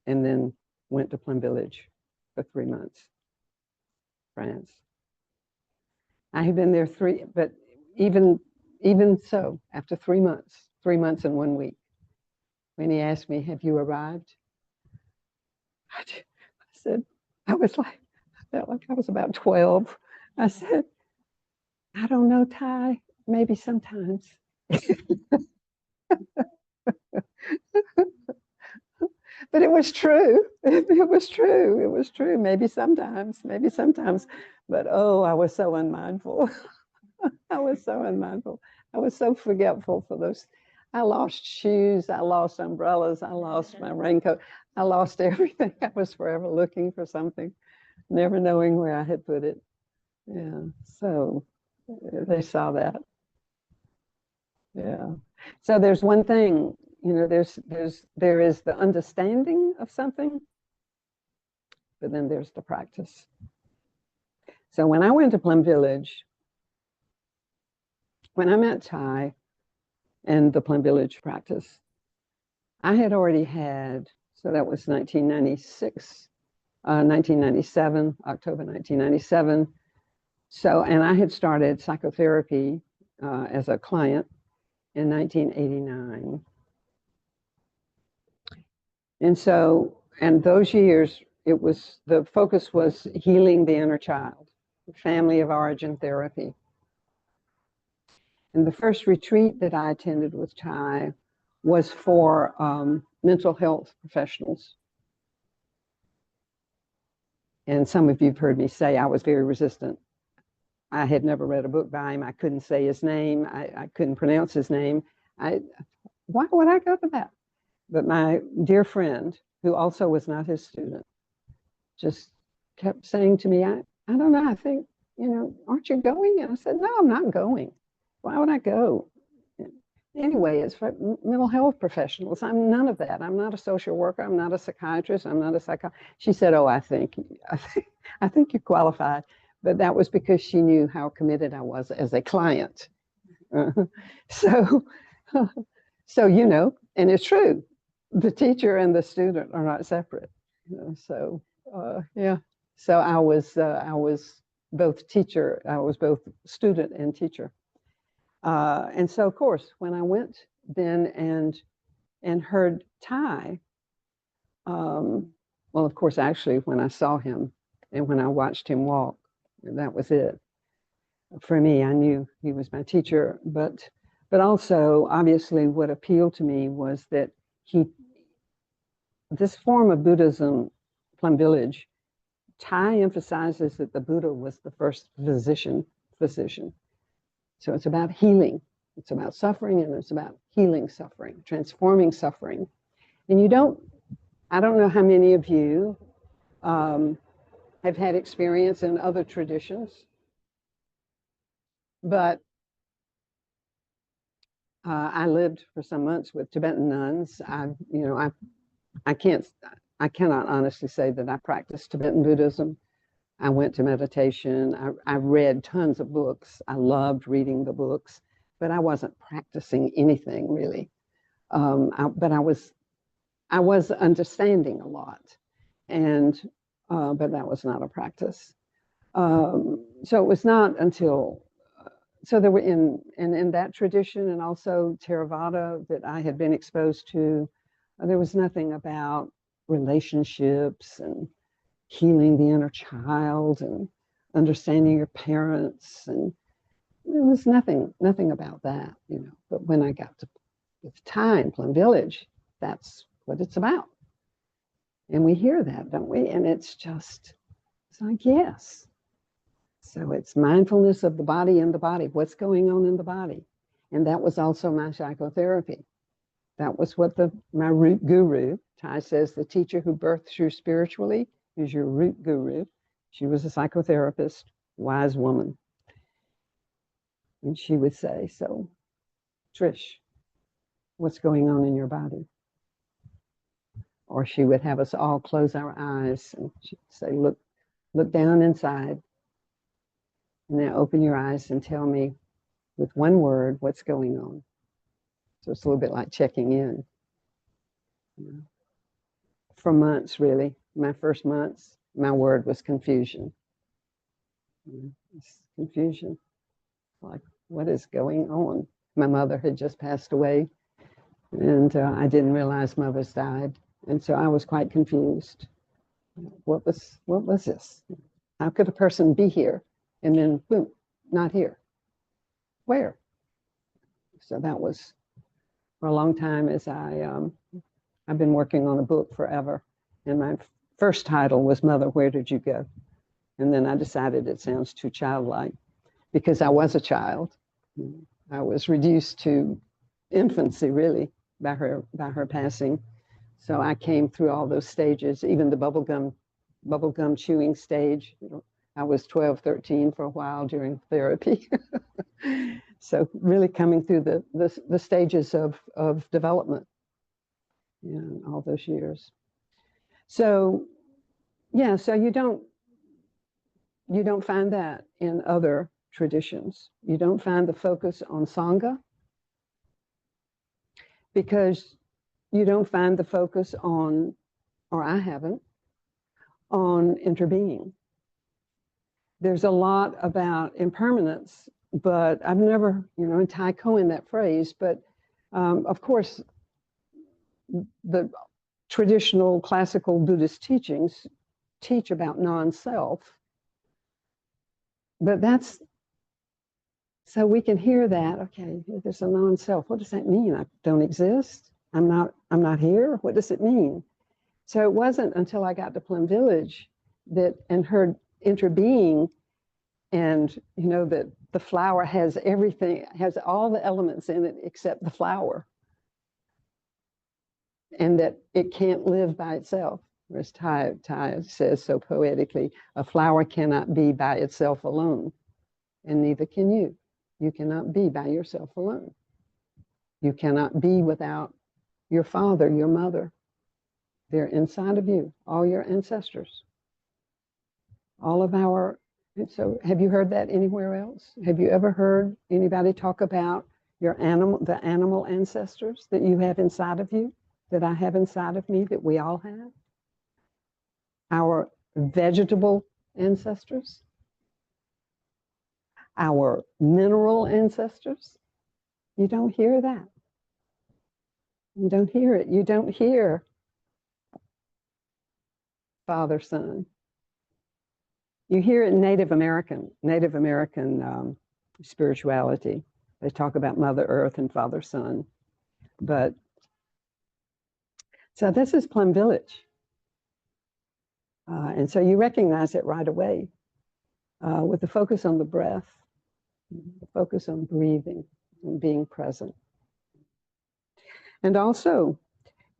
and then went to Plum Village for 3 months, France. I had been there but even so, after 3 months, 3 months and 1 week, when he asked me, "Have you arrived?" I said, I felt like I was about 12. I said, "I don't know, Ty, maybe sometimes." But it was true. It was true. It was true. Maybe sometimes, maybe sometimes. But oh, I was so unmindful. I was so unmindful. I was so forgetful for those. I lost shoes. I lost umbrellas. I lost my raincoat. I lost everything. I was forever looking for something, never knowing where I had put it. Yeah. So they saw that. Yeah. So there's one thing, there is the understanding of something, but then there's the practice. So when I went to Plum Village, when I met Ty and the Plum Village practice, I had already had, so that was 1996, 1997, October 1997. So, and I had started psychotherapy as a client in 1989. And so, and those years, the focus was healing the inner child, family of origin therapy. And the first retreat that I attended with Ty was for mental health professionals. And some of you have heard me say I was very resistant. I had never read a book by him. I couldn't say his name. I couldn't pronounce his name. Why would I go to that? But my dear friend, who also was not his student, just kept saying to me, I don't know, I think, aren't you going? And I said, no, I'm not going. Why would I go? Anyway, it's for mental health professionals. I'm none of that. I'm not a social worker. I'm not a psychiatrist. I'm not a psychologist. She said, oh, I think you're qualified. But that was because she knew how committed I was as a client. So, and it's true. The teacher and the student are not separate. So, yeah. So I was both teacher. I was both student and teacher. And so, of course, when I went then and heard Ty, well, of course, actually, when I saw him and when I watched him walk, that was it. For me, I knew he was my teacher, but also, obviously, what appealed to me was that this form of Buddhism, Plum Village, Ty emphasizes that the Buddha was the first physician. So it's about healing. It's about suffering, and it's about healing suffering, transforming suffering. And I don't know how many of you have had experience in other traditions, but I lived for some months with Tibetan nuns. I cannot honestly say that I practiced Tibetan Buddhism. I went to meditation. I read tons of books. I loved reading the books, but I wasn't practicing anything really. But I was understanding a lot, and but that was not a practice. So it was not until so there were in that tradition, and also Theravada that I had been exposed to, there was nothing about relationships and healing the inner child and understanding your parents, and there was nothing about that, But when I got to time, Plum Village, that's what it's about. And we hear that, don't we? And it's like, yes. So it's mindfulness of the body and the body, what's going on in the body. And that was also my psychotherapy. That was what my root guru, Ty says, the teacher who births you spiritually is your root guru. She was a psychotherapist, wise woman. And she would say, so, Trish, what's going on in your body? Or she would have us all close our eyes and she'd say, look down inside. Now open your eyes and tell me with one word what's going on. So it's a little bit like checking in. You know. For months, really, my first months, my word was confusion. It's confusion. Like, what is going on? My mother had just passed away, and I didn't realize mother's died, and so I was quite confused. What was this? How could a person be here and then boom, not here? Where? So that was for a long time. As I've been working on a book forever, and my first title was Mother, Where Did You Go? And then I decided it sounds too childlike because I was a child. I was reduced to infancy, really, by her passing. So I came through all those stages, even the bubblegum chewing stage. I was 12, 13 for a while during therapy. So really coming through the stages of development, all those years. So, yeah, so you don't find that in other traditions. You don't find the focus on Sangha because you don't find the focus on, or I haven't, on interbeing. There's a lot about impermanence, but I've never, and Thai coined that phrase, but of course, the traditional classical Buddhist teachings teach about non-self, but that's, so we can hear that, okay, there's a non-self. What does that mean? I don't exist? I'm not here? What does it mean? So it wasn't until I got to Plum Village and heard interbeing, and that the flower has everything, has all the elements in it except the flower, and that it can't live by itself. Whereas Thai says so poetically, a flower cannot be by itself alone, and neither can you. You cannot be by yourself alone. You cannot be without your father, your mother. They're inside of you, all your ancestors. All of our, so have you heard that anywhere else? Have you ever heard anybody talk about the animal ancestors that you have inside of you, that I have inside of me, that we all have? Our vegetable ancestors, our mineral ancestors. You don't hear that. You don't hear it. You don't hear Father, Son. You hear it in Native American spirituality. They talk about Mother Earth and Father, Son. But so this is Plum Village. And so you recognize it right away with the focus on the breath, the focus on breathing and being present. And also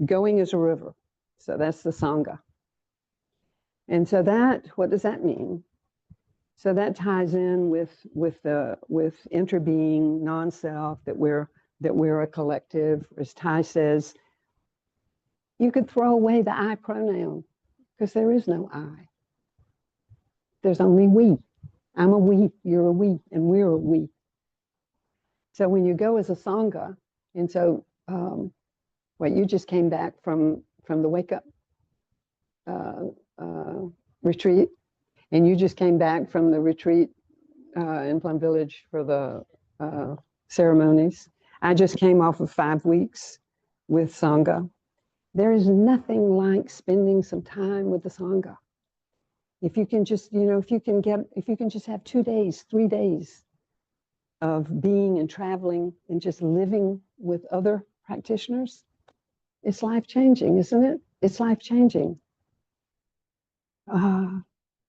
going as a river. So that's the Sangha. And so what does that mean? So that ties in with interbeing, non-self, that we're a collective. As Thai says, you could throw away the I pronoun because there is no I. There's only we. I'm a we, you're a we, and we're a we. So when you go as a Sangha, and so you just came back from the wake up retreat, and you just came back from the retreat in Plum Village for the ceremonies. I just came off of 5 weeks with Sangha. There is nothing like spending some time with the Sangha. If you can just, if you can just have 2 days, 3 days of being and traveling and just living with other practitioners, it's life-changing, isn't it? It's life-changing.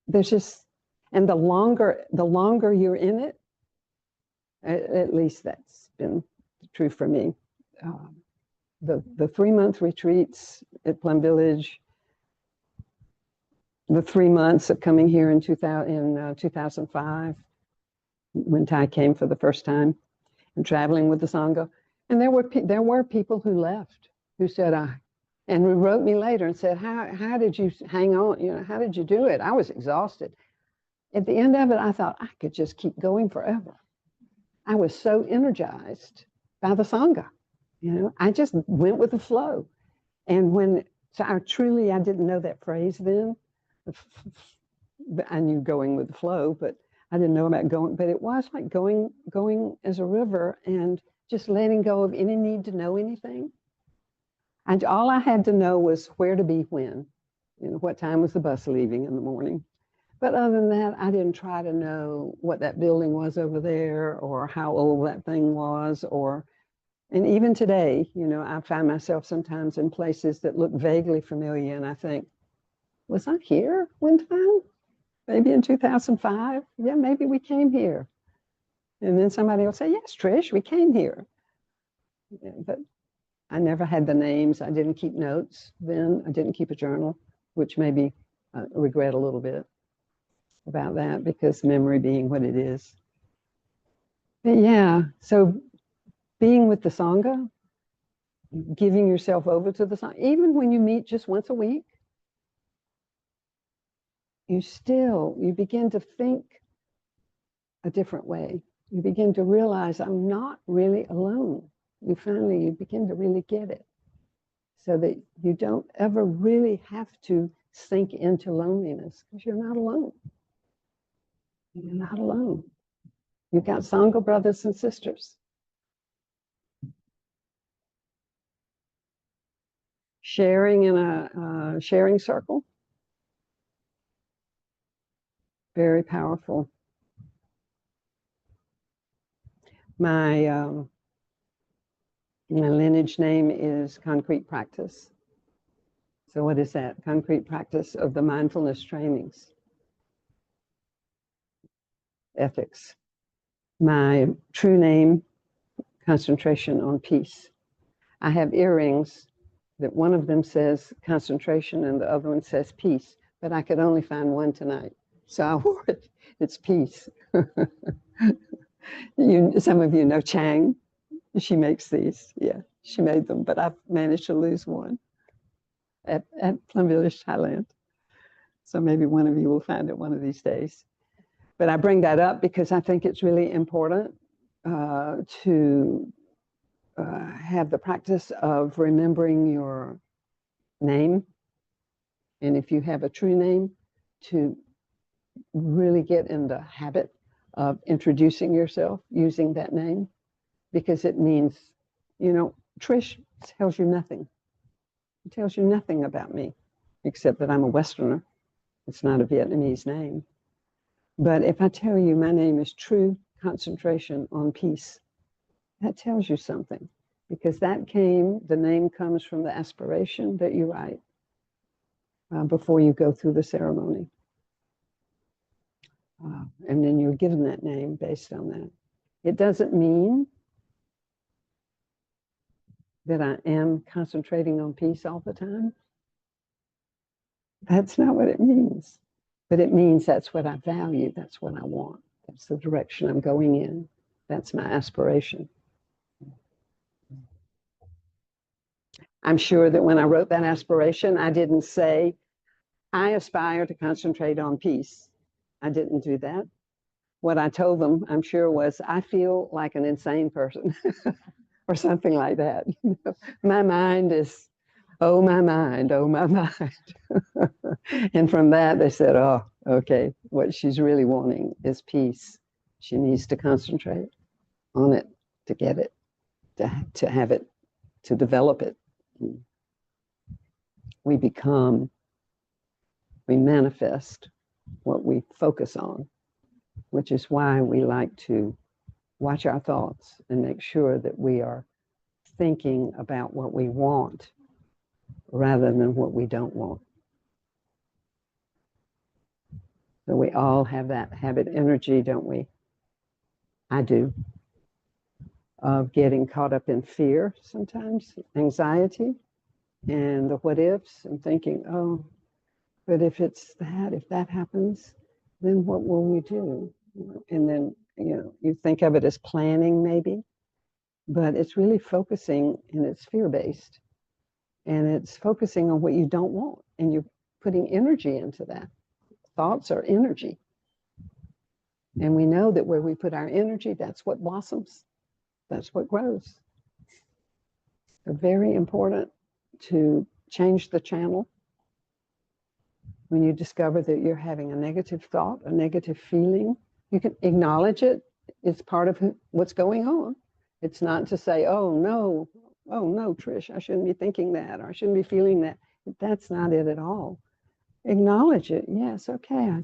There's just, and the longer you're in it, at least that's been true for me. The 3-month retreats at Plum Village, the 3 months of coming here in 2005, when Thai came for the first time, and traveling with the Sangha, and there were people who left, who said, and who wrote me later and said, how did you hang on? How did you do it? I was exhausted. at the end of it, I thought I could just keep going forever. I was so energized by the Sangha. You know, I just went with the flow. And when, so I didn't know that phrase then. I knew going with the flow, but I didn't know about going, but it was like going as a river and just letting go of any need to know anything. And all I had to know was where to be when, you know, what time was the bus leaving in the morning. But other than that, I didn't try to know what that building was over there or how old that thing was, and even today, you know, I find myself sometimes in places that look vaguely familiar and I think, was I here one time? Maybe in 2005? Yeah, maybe we came here. And then somebody will say, yes, Trish, we came here. Yeah, but I never had the names. I didn't keep notes then. I didn't keep a journal, which maybe I regret a little bit about that because memory being what it is. But yeah, so being with the Sangha, giving yourself over to the Sangha, even when you meet just once a week, you begin to think a different way. You begin to realize I'm not really alone. You begin to really get it so that you don't ever really have to sink into loneliness because you're not alone. You're not alone. You've got Sangha brothers and sisters. Sharing in a sharing circle. Very powerful. My lineage name is Concrete Practice. So what is that? Concrete practice of the mindfulness trainings. Ethics. My true name, Concentration on Peace. I have earrings that one of them says concentration and the other one says peace, but I could only find one tonight. So I wore it. It's peace. Some of you know Chang. She makes these. Yeah, she made them, but I've managed to lose one at Plum Village, Thailand. So maybe one of you will find it one of these days. But I bring that up because I think it's really important to have the practice of remembering your name. And if you have a true name, to really get in the habit of introducing yourself using that name, because it means, you know, Trish tells you nothing. It tells you nothing about me, except that I'm a Westerner. It's not a Vietnamese name. But if I tell you my name is True Concentration on Peace, that tells you something, because the name comes from the aspiration that you write before you go through the ceremony. And then you're given that name based on that. It doesn't mean that I am concentrating on peace all the time. That's not what it means. But it means that's what I value. That's what I want. That's the direction I'm going in. That's my aspiration. I'm sure that when I wrote that aspiration, I didn't say, I aspire to concentrate on peace. I didn't do that. What I told them, I'm sure, was, I feel like an insane person or something like that. My mind is, oh, my mind, oh, my mind. And from that, they said, oh, okay, what she's really wanting is peace. She needs to concentrate on it to get it, to have it, to develop it. We manifest what we focus on, which is why we like to watch our thoughts and make sure that we are thinking about what we want rather than what we don't want. So we all have that habit energy, don't we? I do. Of getting caught up in fear sometimes, anxiety, and the what ifs, and thinking, oh, but if that happens, then what will we do? And then, you think of it as planning maybe, but it's really focusing, and it's fear-based. And it's focusing on what you don't want, and you're putting energy into that. Thoughts are energy. And we know that where we put our energy, that's what blossoms, that's what grows. So very important to change the channel. When you discover that you're having a negative thought, a negative feeling, you can acknowledge it. It's part of what's going on. It's not to say, oh no, Trish, I shouldn't be thinking that, or I shouldn't be feeling that. That's not it at all. Acknowledge it. Yes, okay.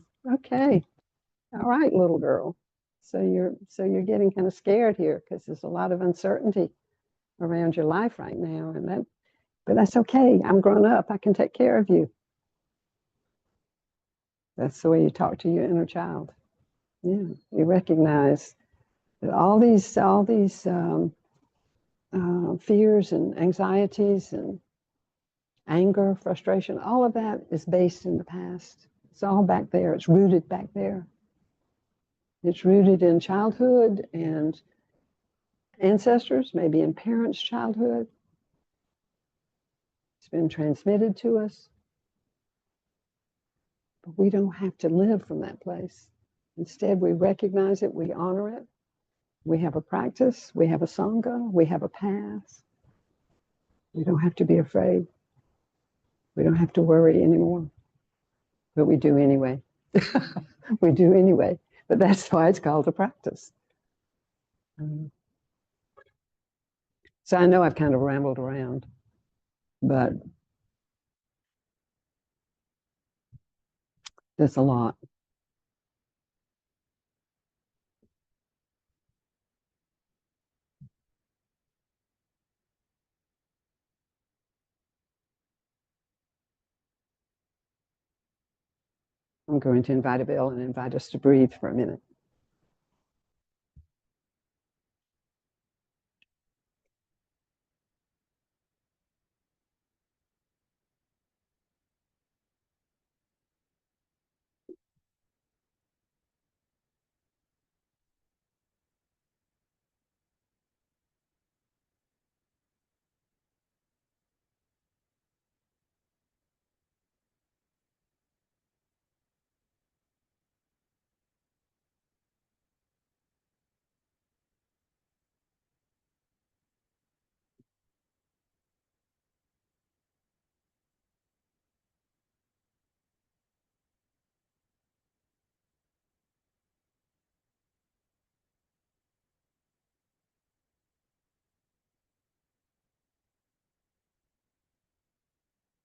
All right, little girl. So you're getting kind of scared here because there's a lot of uncertainty around your life right now, but that's okay. I'm grown up. I can take care of you. That's the way you talk to your inner child. Yeah, you recognize that all these fears and anxieties and anger, frustration, all of that is based in the past. It's all back there. It's rooted back there. It's rooted in childhood and ancestors, maybe in parents' childhood. It's been transmitted to us. But we don't have to live from that place. Instead, we recognize it, we honor it. We have a practice, we have a sangha, we have a path. We don't have to be afraid. We don't have to worry anymore. But we do anyway. We do anyway. But that's why it's called a practice. So I know I've kind of rambled around, but there's a lot. I'm going to invite Abel and invite us to breathe for a minute.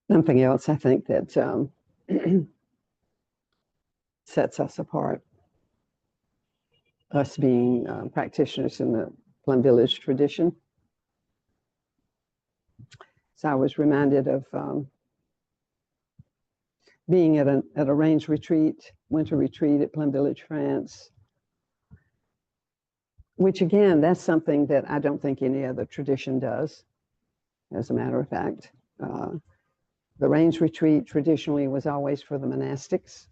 Something else I think that sets us apart, us being practitioners in the Plum Village tradition. So I was reminded of being at a range retreat, winter retreat at Plum Village, France, which again, that's something that I don't think any other tradition does, as a matter of fact. The range retreat traditionally was always for the monastics,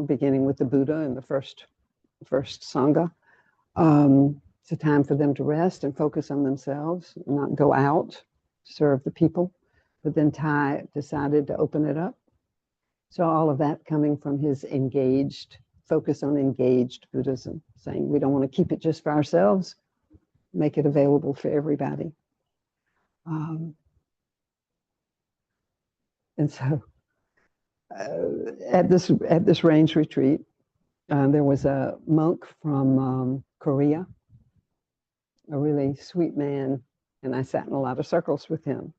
beginning with the Buddha and the first Sangha. It's a time for them to rest and focus on themselves, and not go out to serve the people. But then Thai decided to open it up. So all of that coming from his focus on engaged Buddhism, saying we don't want to keep it just for ourselves, make it available for everybody. And so at this range retreat, there was a monk from Korea, a really sweet man, and I sat in a lot of circles with him,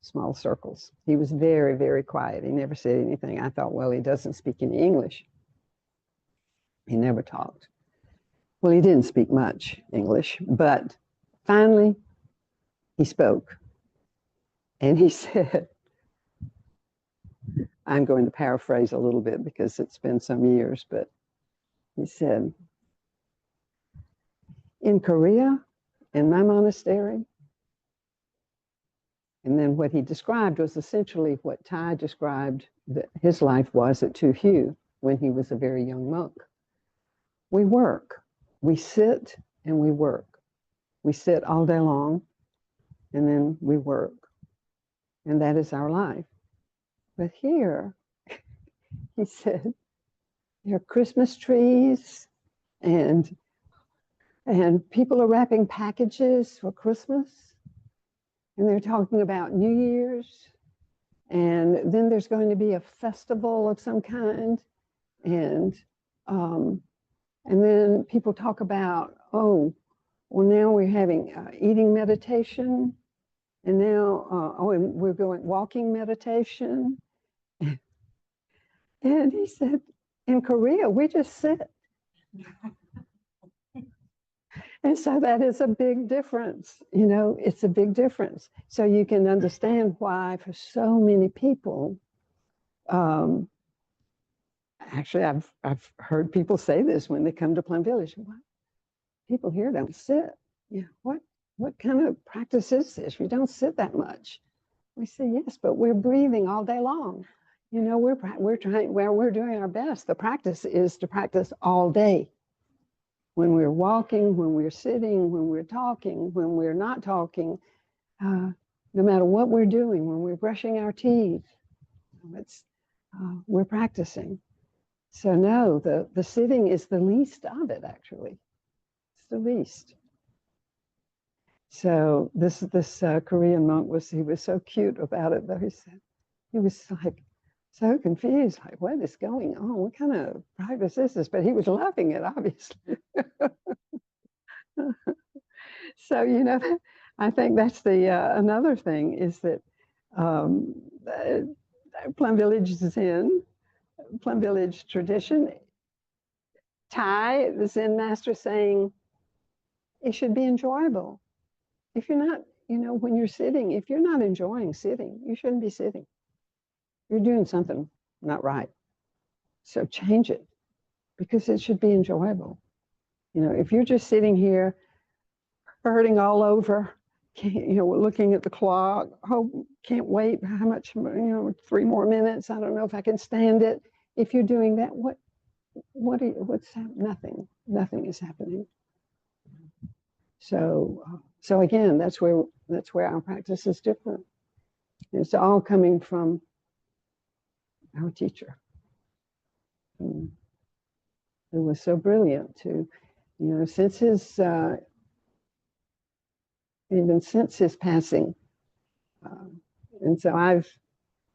small circles. He was very, very quiet. He never said anything. I thought, well, he doesn't speak any English. He never talked. Well, he didn't speak much English, but finally he spoke. And he said, I'm going to paraphrase a little bit because it's been some years, but he said, in Korea, in my monastery, and then what he described was essentially what Thai described that his life was at Tu Hu when he was a very young monk. We work, we sit and we work. We sit all day long and then we work. And that is our life. But here, he said, there are Christmas trees and people are wrapping packages for Christmas, and they're talking about New Year's, and then there's going to be a festival of some kind, and then people talk about, oh, well, now we're having eating meditation, and now and we're going walking meditation. And he said, in Korea, we just sit. And so that is a big difference, you know, it's a big difference. So you can understand why for so many people, actually, I've heard people say this when they come to Plum Village. What? People here don't sit. Yeah, what kind of practice is this? We don't sit that much. We say, yes, but we're breathing all day long. You know, we're trying, well, we're doing our best. The practice is to practice all day. When we're walking, when we're sitting, when we're talking, when we're not talking, no matter what we're doing, when we're brushing our teeth, we're practicing. So no, the sitting is the least of it, actually. It's the least. So this Korean monk he was so cute about it, though. He was like so confused, like, what is going on? What kind of practice is this? But he was loving it, obviously. So, you know, I think that's the another thing is that Plum Village Zen, Plum Village tradition, Thai, the Zen master saying, it should be enjoyable. If you're not, you know, when you're sitting, if you're not enjoying sitting, you shouldn't be sitting. You're doing something not right. So change it, because it should be enjoyable. You know, if you're just sitting here hurting all over, you know, looking at the clock, oh, can't wait, how much, you know, 3 more minutes, I don't know if I can stand it. If you're doing that, what's happening? Nothing is happening. So again, that's where our practice is different. It's all coming from our teacher, who was so brilliant to, you know, since his even since his passing. And so I've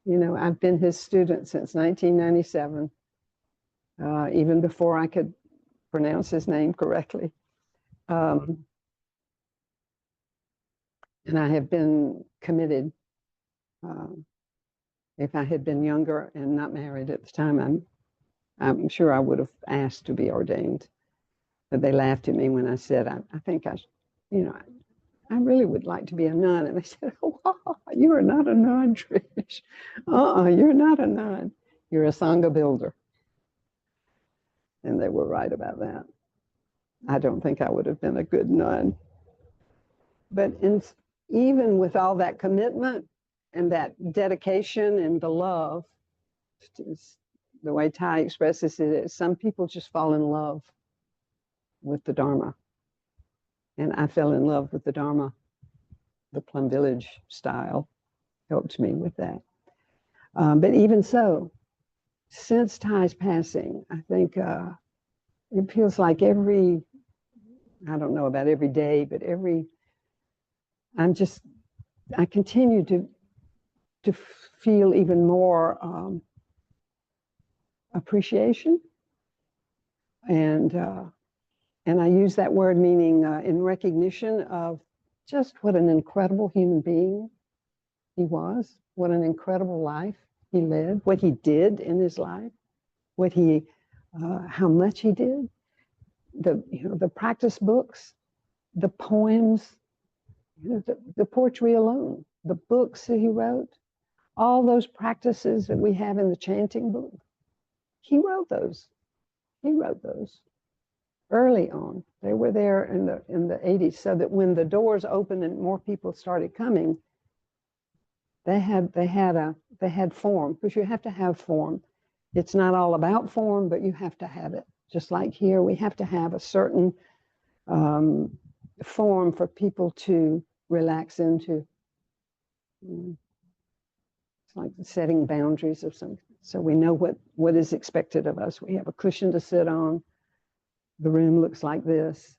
been his student since 1997, even before I could pronounce his name correctly. And I have been committed. If I had been younger and not married at the time, I'm sure I would have asked to be ordained. But they laughed at me when I said, I think you know, I really would like to be a nun. And they said, oh, you are not a nun, Trish. You're not a nun. You're a Sangha builder. And they were right about that. I don't think I would have been a good nun. But even with all that commitment and that dedication and the love, the way Thai expresses it is, some people just fall in love with the Dharma. And I fell in love with the Dharma. The Plum Village style helped me with that. But even so, since Thai's passing, I think it feels like I don't know about every day, but I continue to feel even more appreciation. And I use that word meaning in recognition of just what an incredible human being he was, what an incredible life he led, what he did in his life, how much he did, the practice books, the poems, the poetry alone, the books that he wrote, all those practices that we have in the chanting book. He wrote those. He wrote those early on. They were there in the 80s, so that when the doors opened and more people started coming, they had form, because you have to have form. It's not all about form, but you have to have it. Just like here, we have to have a certain form for people to relax into. It's like setting boundaries of something. So we know what is expected of us. We have a cushion to sit on. the room looks like this.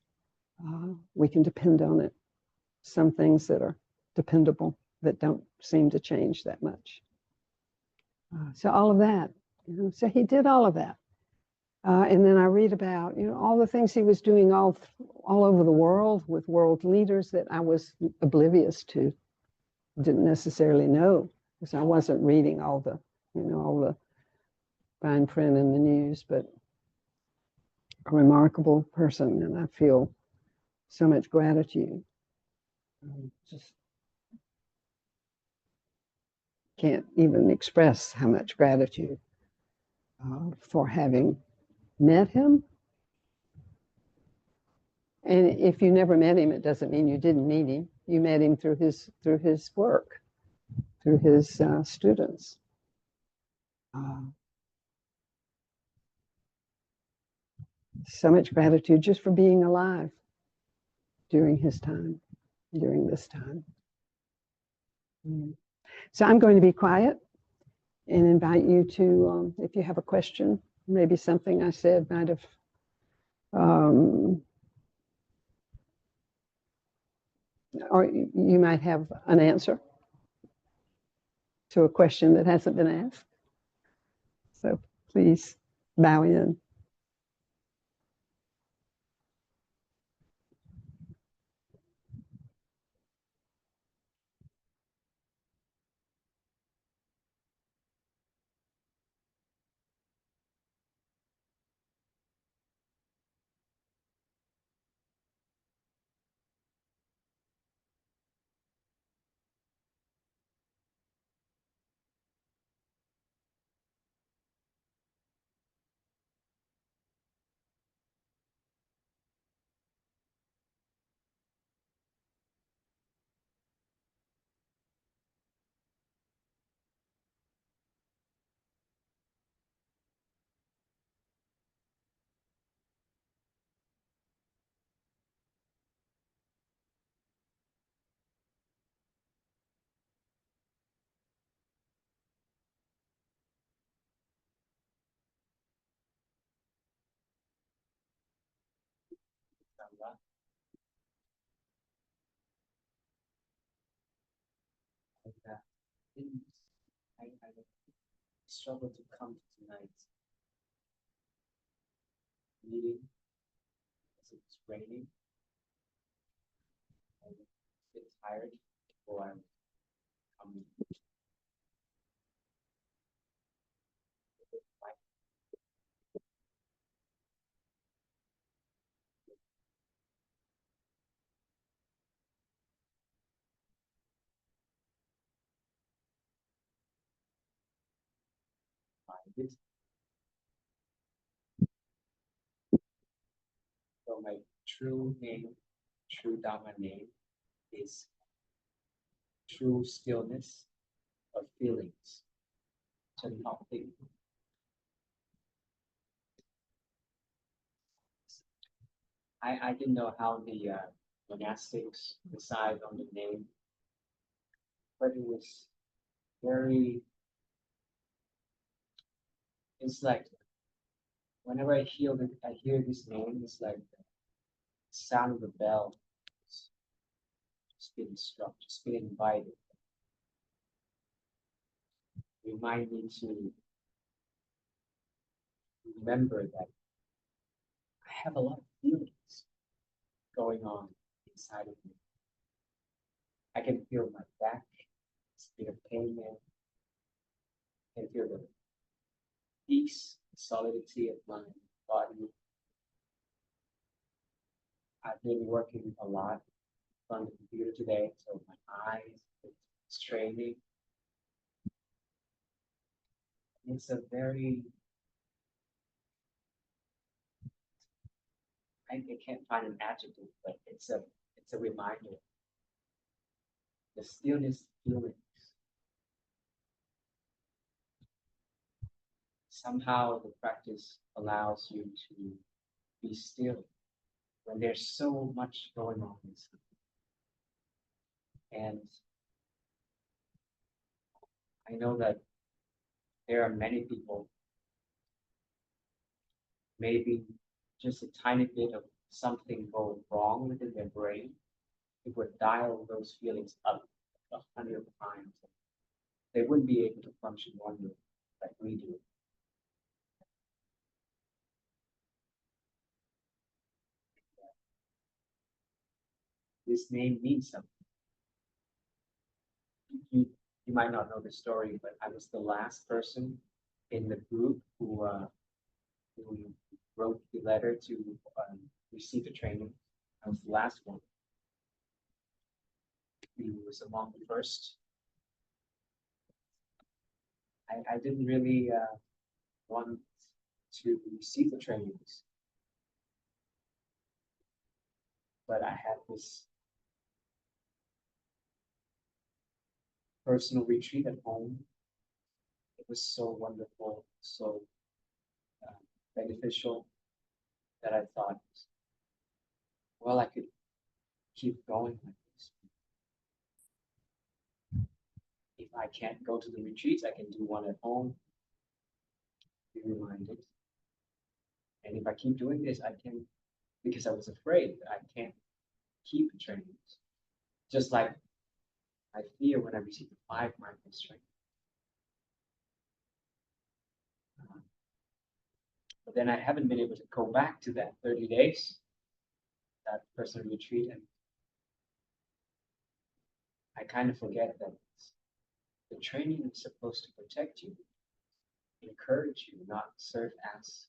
We can depend on it. Some things that are dependable that don't seem to change that much. So all of that, so he did all of that. And then I read about, all the things he was doing all over the world with world leaders that I was oblivious to, didn't necessarily know, because I wasn't reading all the fine print in the news, but a remarkable person, and I feel so much gratitude. Just can't even express how much gratitude for having met him. And if you never met him, it doesn't mean you didn't meet him. You met him through his work, through his students. So much gratitude just for being alive during his time, during this time. So I'm going to be quiet and invite you to, if you have a question, maybe something I said might have or you might have an answer to a question that hasn't been asked. So please bow in. I struggled to come to tonight's meeting because it was raining. I was a bit tired before I was coming. So my true name, true Dharma name is true stillness of feelings. Chân. I didn't know how the monastics decide on the name, but it was very, it's like whenever I hear this name, it's like the sound of the bell. It's just being struck, just being invited. Remind me to remember that I have a lot of feelings going on inside of me. I can feel my back, it's a bit of pain there. I can feel the peace, the solidity of my body. I've been working a lot on the computer today, so my eyes are straining. It's a very, I can't find an adjective, but it's a reminder. The stillness feelings. Somehow the practice allows you to be still when there's so much going on inside. And I know that there are many people maybe just a tiny bit of something going wrong within their brain, it would dial those feelings up 100 times. They wouldn't be able to function normally like we do. This name means something. You might not know the story, but I was the last person in the group who wrote the letter to receive the training. I was the last one. He was among the first. I didn't really want to receive the trainings, but I had this personal retreat at home. It was so wonderful, so beneficial that I thought, well, I could keep going like this. If I can't go to the retreats, I can do one at home, be reminded. And if I keep doing this, I can, because I was afraid that I can't keep the trainings. Just like I fear when I receive the 5 mindfulness training. But then I haven't been able to go back to that 30 days, that personal retreat, and I kind of forget that the training is supposed to protect you, encourage you, not serve as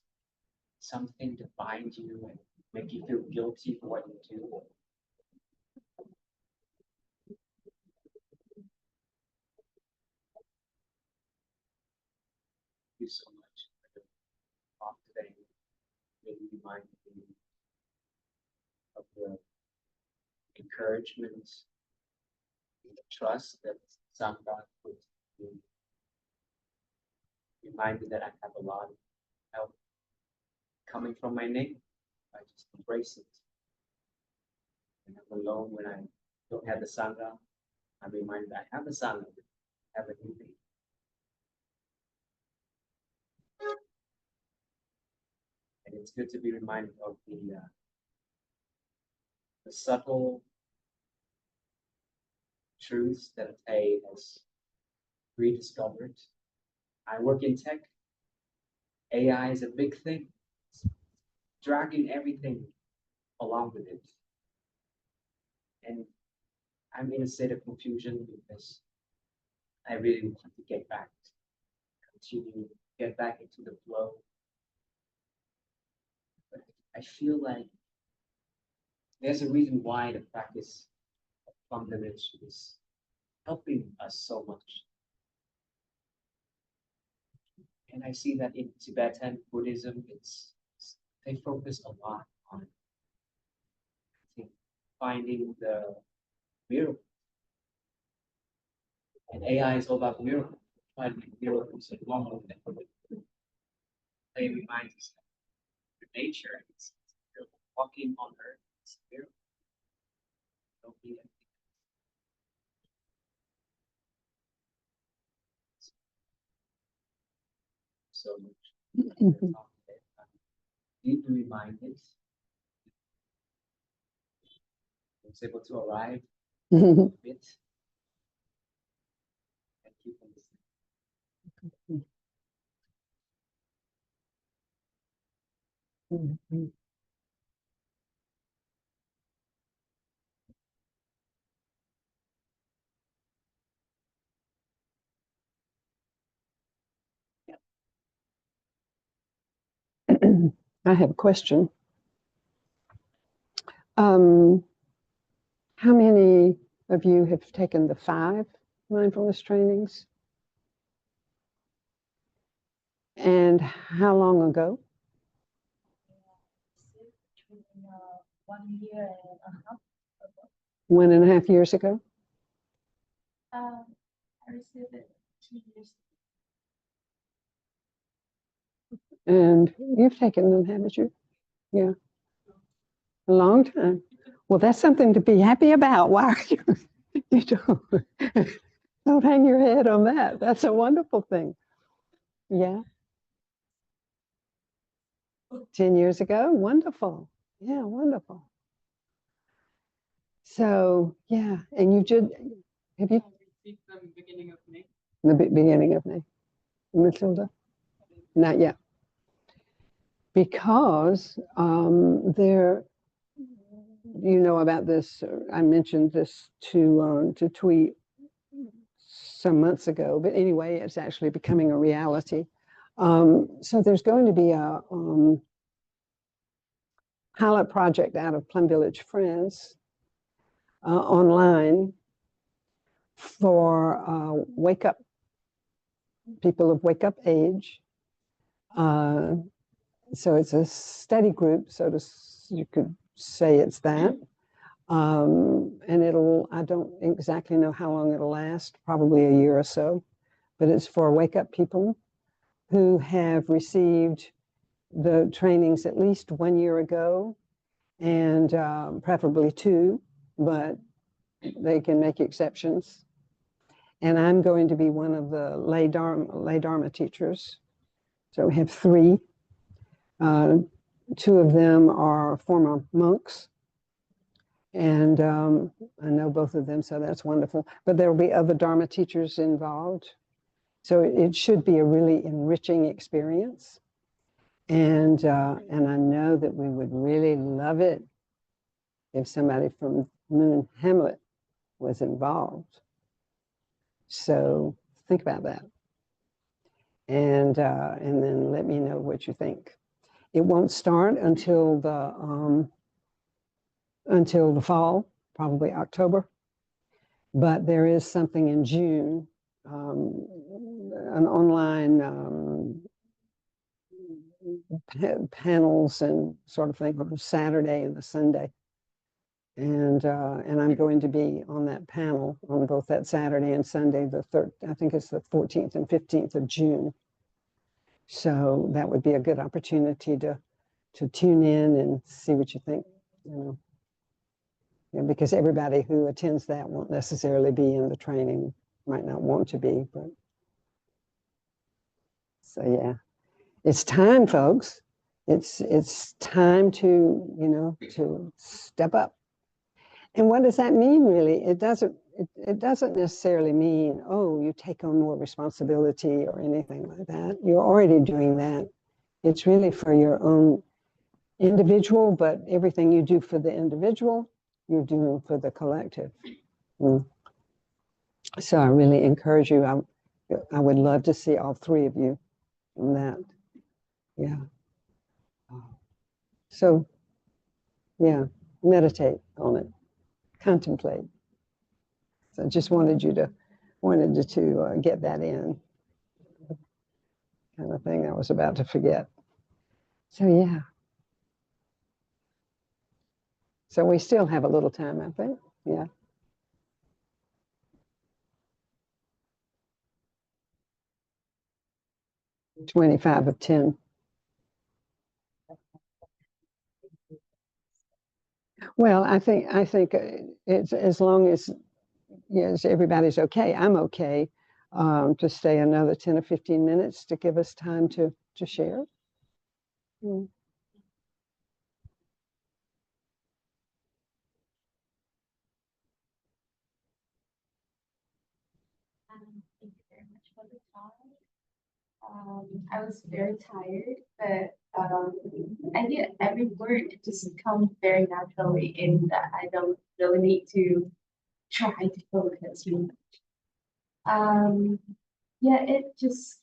something to bind you and make you feel guilty for what you do. Thank you so much for the talk today. Really reminded me of the encouragement, the trust that Sangha put in. Remind me that I have a lot of help coming from my name. I just embrace it. And I'm alone when I don't have the Sangha. I'm reminded I have the Sangha, I have a new name. And it's good to be reminded of the subtle truths that I has rediscovered. I work in tech. AI is a big thing. It's dragging everything along with it. And I'm in a state of confusion because I really want to get back, continue, get back into the flow. But I feel like there's a reason why the practice of Plum Village is helping us so much. And I see that in Tibetan Buddhism, they focus a lot on, I think, finding the miracle. And AI is all about miracles, finding miracles in one moment. They remind us that nature is a miracle. Walking on earth is a miracle. Don't be anything. So much. Deeply reminded. I was able to arrive a bit. Thank you for listening. I have a question. How many of you have taken the 5 mindfulness trainings? And how long ago? Between 1 year and a half ago. 1.5 years ago? I received it 2 years. And you've taken them, haven't you? Yeah. A long time. Well, that's something to be happy about. Why are you don't hang your head on that. That's a wonderful thing. Yeah. 10 years ago. Wonderful. Yeah, wonderful. So, yeah, and you have you, Received them beginning of May. the beginning of May, Matilda? Not yet. Because there, you know about this, I mentioned this to Tweet some months ago, but anyway, it's actually becoming a reality. So there's going to be a pilot project out of Plum Village Friends online for wake up people of wake up age. So it's a study group, you could say it's that. And I don't exactly know how long it'll last, probably a year or so, but it's for wake up people who have received the trainings at least 1 year ago, and preferably 2, but they can make exceptions. And I'm going to be one of the lay Dharma teachers. So we have 3. 2 of them are former monks, and I know both of them, so that's wonderful. But there will be other Dharma teachers involved. So it should be a really enriching experience. And I know that we would really love it if somebody from Moon Hamlet was involved. So think about that. And then let me know what you think. It won't start until the fall, probably October. But there is something in June, an online panels and sort of thing on Saturday and the Sunday. And I'm going to be on that panel on both that Saturday and Sunday, I think it's the 14th and 15th of June. So that would be a good opportunity to tune in and see what you think, because everybody who attends that won't necessarily be in the training, might not want to be, but so yeah, it's time, folks. It's time to step up. And what does that mean, really? It doesn't necessarily mean, oh, you take on more responsibility or anything like that. You're already doing that. It's really for your own individual, but everything you do for the individual, you're doing for the collective. So I really encourage you. I would love to see all 3 of you in that. Yeah. So, yeah, meditate on it, contemplate. So I just wanted to get that in, kind of thing I was about to forget. So yeah. So we still have a little time, I think. Yeah. $25 of 10. Well, I think it's as long as yes, everybody's okay. I'm okay to stay another 10 or 15 minutes to give us time to share. Thank you very much for the talk. I was very tired, but I get every word just comes very naturally in that I don't really need to try to focus too much. Yeah, it just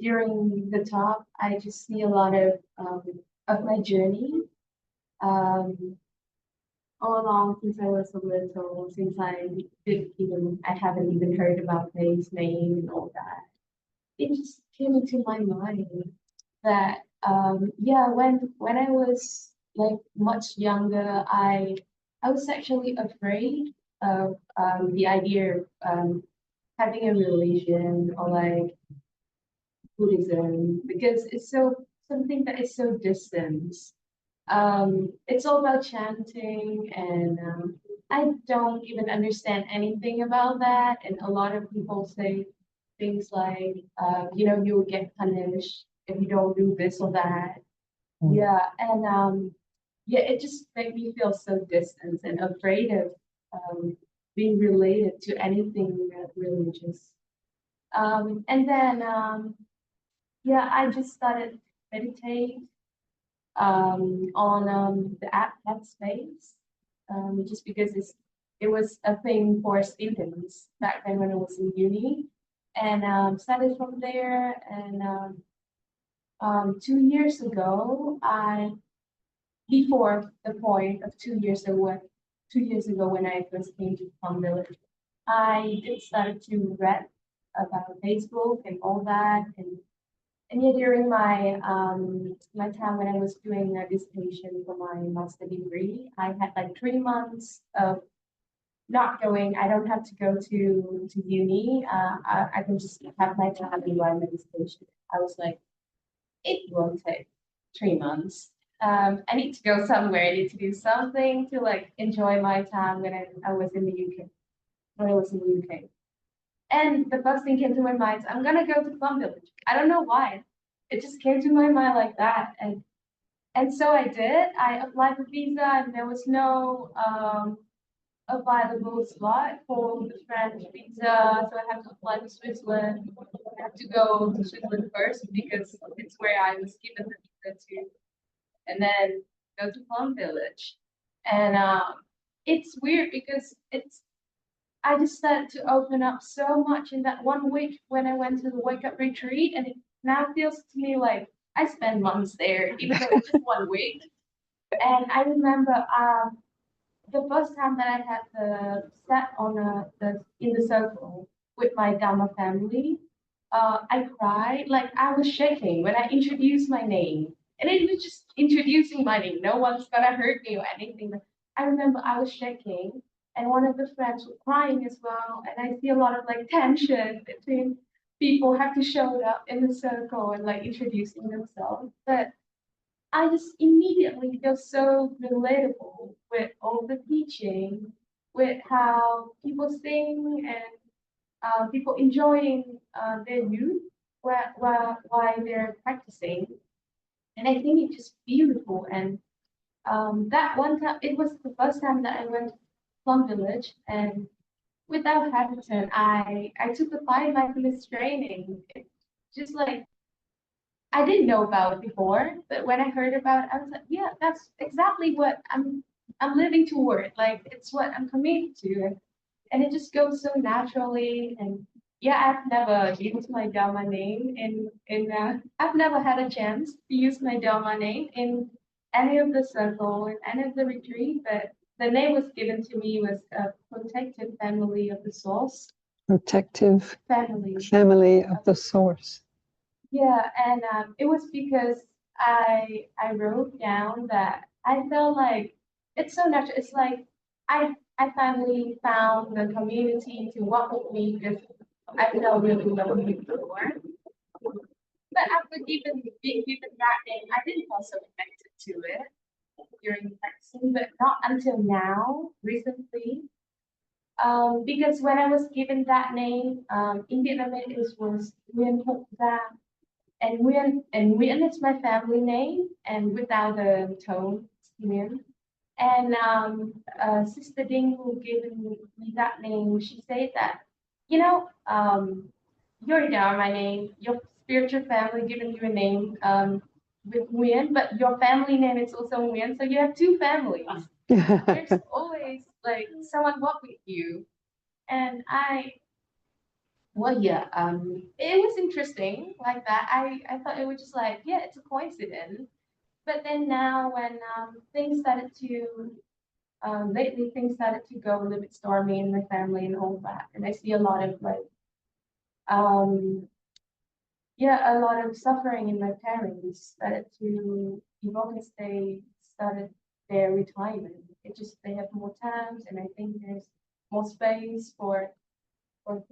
during the talk, I just see a lot of my journey. All along since I was a little, since I haven't even heard about his name and all that. It just came into my mind that yeah, when I was like much younger, I was actually afraid of the idea of having a religion or like Buddhism because it's so something that is so distant. It's all about chanting, and I don't even understand anything about that. And a lot of people say things like, you will get punished if you don't do this or that. Mm. Yeah, and yeah, it just made me feel so distant and afraid of being related to anything religious. And then yeah, I just started meditate on the app Headspace, just because it was a thing for students back then when I was in uni, and started from there. And 2 years ago, before the point of 2 years ago, 2 years ago when I first came to Plum Village, I did started to read about Facebook and all that, and yeah, during my time when I was doing a dissertation for my master degree, I had like 3 months of not going. I don't have to go to uni. I can just have my time and do my dissertation. I was like, it won't take 3 months. I need to go somewhere. I need to do something to like enjoy my time when I was in the UK. When I was in the UK. And the first thing came to my mind, I'm gonna go to Plum Village. I don't know why. It just came to my mind like that. And so I did. I applied for visa and there was no available slot for the French visa. So I have to apply to Switzerland. I have to go to Switzerland first because it's where I was given the visa to, and then go to Plum Village. And it's weird because I just started to open up so much in that 1 week when I went to the wake up retreat, and it now feels to me like I spent months there, even though it's just 1 week. And I remember the first time that I had the sat on the in the circle with my Dharma family, I cried like I was shaking when I introduced my name, and it was just introducing my name. No one's gonna hurt me or anything. I remember I was shaking, and one of the friends were crying as well, and I see a lot of like tension between people have to show up in the circle and like introducing themselves, but I just immediately feel so relatable with all the teaching, with how people sing and people enjoying their youth while they're practicing. And I think it's just beautiful. And that one time, it was the first time that I went to Plum Village, and without hesitation, I took the body mindfulness training. It's just like I didn't know about it before, but when I heard about it, I was like, yeah, that's exactly what I'm living toward. Like it's what I'm committed to. And it just goes so naturally. And yeah, I've never used my Dharma name in I've never had a chance to use my Dharma name in any of the circle, in any of the retreat, but the name was given to me was a protective family of the source. Protective Family. family of the source. Yeah, and it was because I wrote down that I felt like it's so natural. It's like I finally found the community to walk with me because I felt really lonely before. But after being given that name, I didn't feel so connected to it during practicing, but not until now, recently. Because when I was given that name, in Vietnamese it was Nguyên Hậu Gia, and Nguyen is my family name, and without the tone, it's Nguyen. And Sister Ding, who gave me that name, she said that, you know, your Dharma name, your spiritual family given you a name with Nguyen, but your family name is also Nguyen, so you have two families. There's always like someone walk with you, and well, yeah, it was interesting like that. I thought it was just like, yeah, it's a coincidence. But then now when things started to, lately things started to go a little bit stormy in my family and all that, and I see a lot of like, um, yeah, a lot of suffering in my parents started to evoke as they started their retirement. It just, they have more times, and I think there's more space for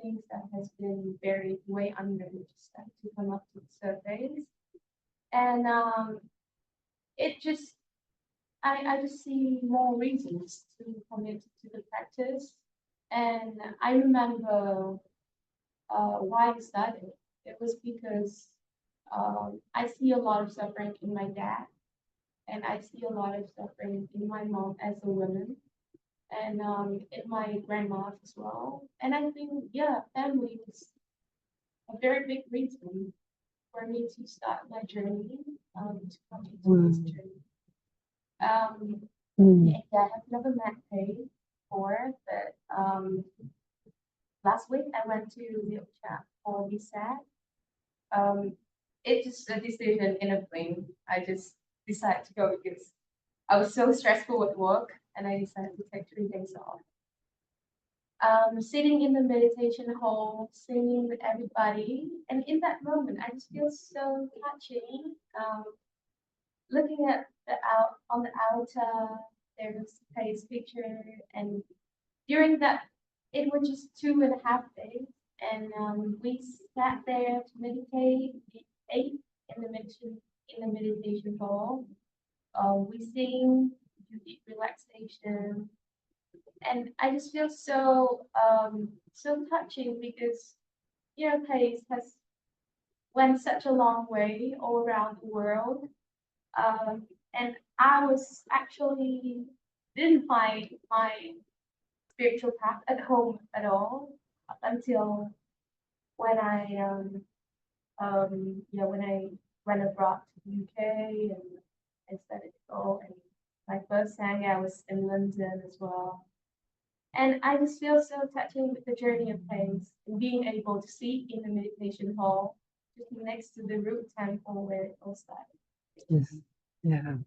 things that has been buried way under just to come up to the surface. And it just I just see more reasons to commit to the practice. And I remember why I started. It was because I see a lot of suffering in my dad, and I see a lot of suffering in my mom as a woman, and in my grandma as well. And I think, yeah, family was a very big reason for me to start my journey, to continue this journey. Yeah, I have never met Kay before, but last week I went to the chat for VSAT. It's just a decision in a blink. I just decided to go because I was so stressful with work, and I decided to take 3 days off. Sitting in the meditation hall, singing with everybody, and in that moment, I just feel so touching. Looking at the on the altar, there was Kay's picture, and during that, it was just 2.5 days, and we sat there to meditate. We ate in the meditation hall. We sing, do deep relaxation, and I just feel so so touching because Pace has went such a long way all around the world, and I was actually didn't find my spiritual path at home at all up until when when I went abroad to the UK and I started to go, and my first Sangha was in London as well. And I just feel so touching with the journey of pace and being able to sit in the meditation hall just next to the root temple where it all started. Yes. Yeah.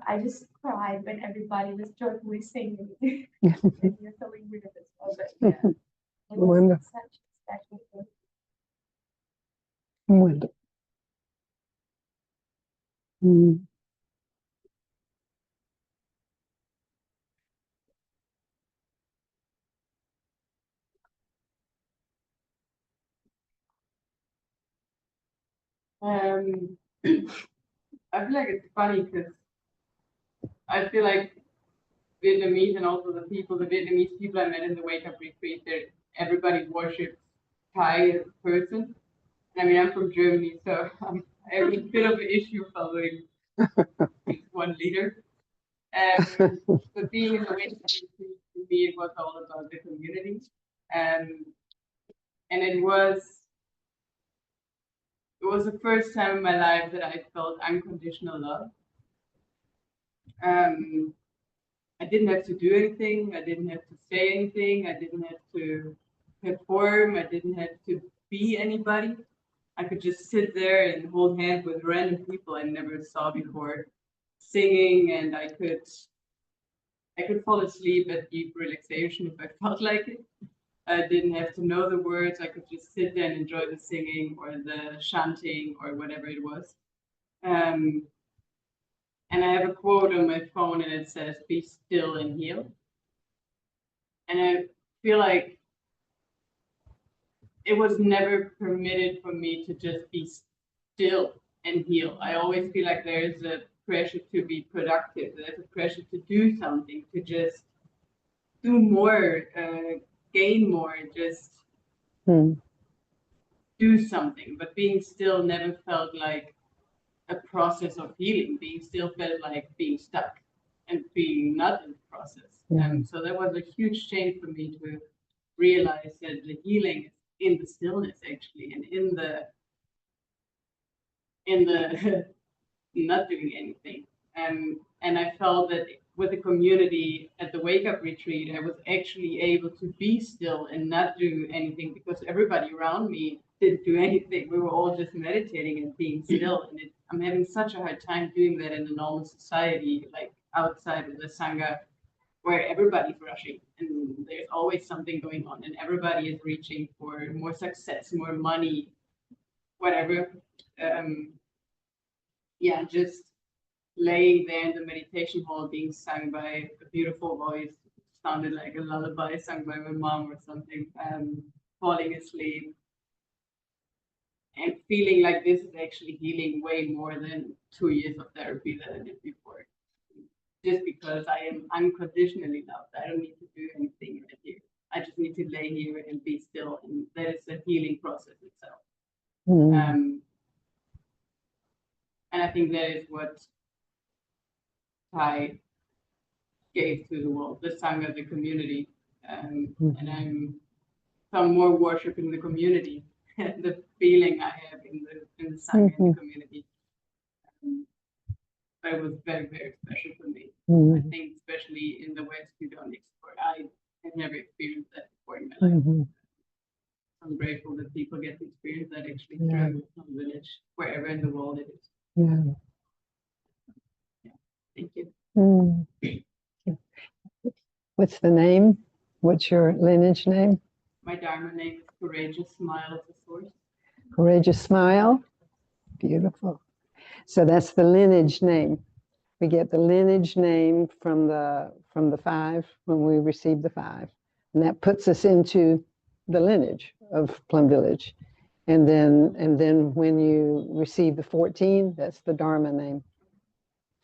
I just cried when everybody was joyfully singing. And you're feeling weird as well, but yeah, it was Wonderful. such a special thing. Wonderful. Mm. I feel like it's funny because I feel like Vietnamese and also the Vietnamese people I met in the Wake Up Retreat, that everybody worships Thai as a person. I mean, I'm from Germany, so I have a bit of an issue following one leader. But being in the Wake Up Retreat, to me, it was all about the community. And it was the first time in my life that I felt unconditional love. I didn't have to do anything. I didn't have to say anything. I didn't have to perform. I didn't have to be anybody. I could just sit there and hold hands with random people I never saw before, singing, and I could fall asleep at deep relaxation if I felt like it. I didn't have to know the words. I could just sit there and enjoy the singing or the chanting or whatever it was. And I have a quote on my phone, and it says, "Be still and heal." And I feel like it was never permitted for me to just be still and heal. I always feel like there's a pressure to be productive. There's a pressure to do something, to just do more, gain more, just do something. But being still never felt like a process of healing. Being still felt like being stuck and being not in the process. So that was a huge change for me to realize that the healing is in the stillness actually, and in the not doing anything. And I felt that with the community at the Wake Up Retreat, I was actually able to be still and not do anything because everybody around me didn't do anything. We were all just meditating and being still. And I'm having such a hard time doing that in a normal society, like outside of the Sangha, where everybody's rushing and there's always something going on and everybody is reaching for more success, more money, whatever. Just laying there in the meditation hall being sung by a beautiful voice, sounded like a lullaby sung by my mom or something, falling asleep and feeling like this is actually healing way more than 2 years of therapy that I did before. Just because I am unconditionally loved. I don't need to do anything right here. I just need to lay here and be still, and that is the healing process itself. I think that is what Thai gave to the world, the Sangha, the community. And I'm more worshiping the community, the feeling I have in the Sangha and the community. But it was very, very special for me. I think especially in the West, we don't explore. I have never experienced that before in my life. I'm grateful that people get to experience that actually through Plum Village, wherever in the world it is. Yeah. Thank you. What's the name? What's your lineage name? My Dharma name is Courageous Smile of the Source. Courageous Smile. Beautiful. So that's the lineage name. We get the lineage name from the five when we receive the five, and that puts us into the lineage of Plum Village. And then when you receive the 14, that's the Dharma name.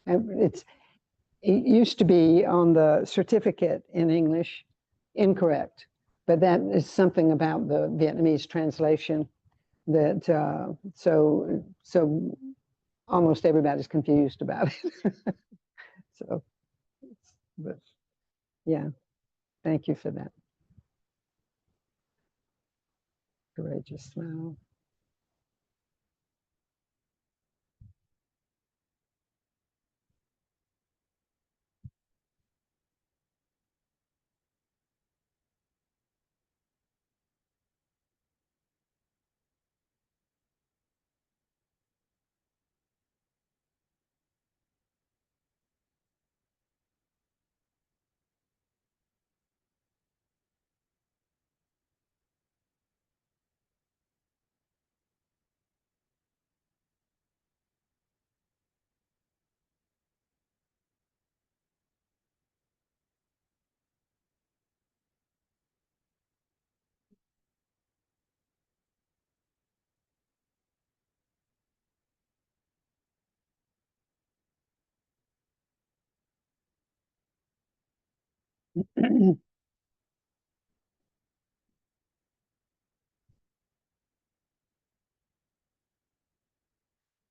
And it used to be on the certificate in English, incorrect, but that is something about the Vietnamese translation that so almost everybody's confused about it. So, but yeah, thank you for that. Courageous Smile.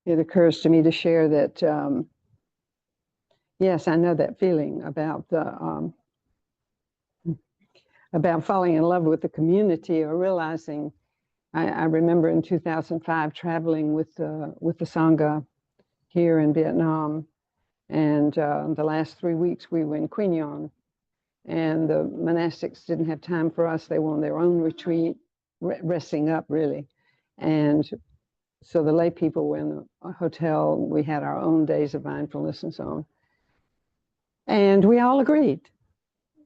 It occurs to me to share that, yes, I know that feeling about falling in love with the community or realizing. I remember in 2005 traveling with the Sangha here in Vietnam, and the last 3 weeks we were in Quy Nhon, and the monastics didn't have time for us. They were on their own retreat, resting up really, and so the lay people were in a hotel. We had our own days of mindfulness and so on. And we all agreed,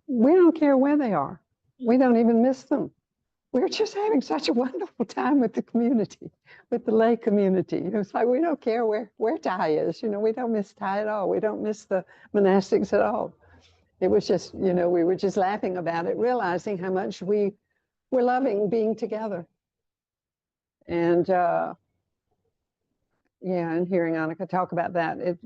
we don't care where they are. We don't even miss them. We're just having such a wonderful time with the community, with the lay community. It's like, we don't care where Thai is. We don't miss Thai at all. We don't miss the monastics at all. It was just, we were just laughing about it, realizing how much we were loving being together. And and hearing Annika talk about that, it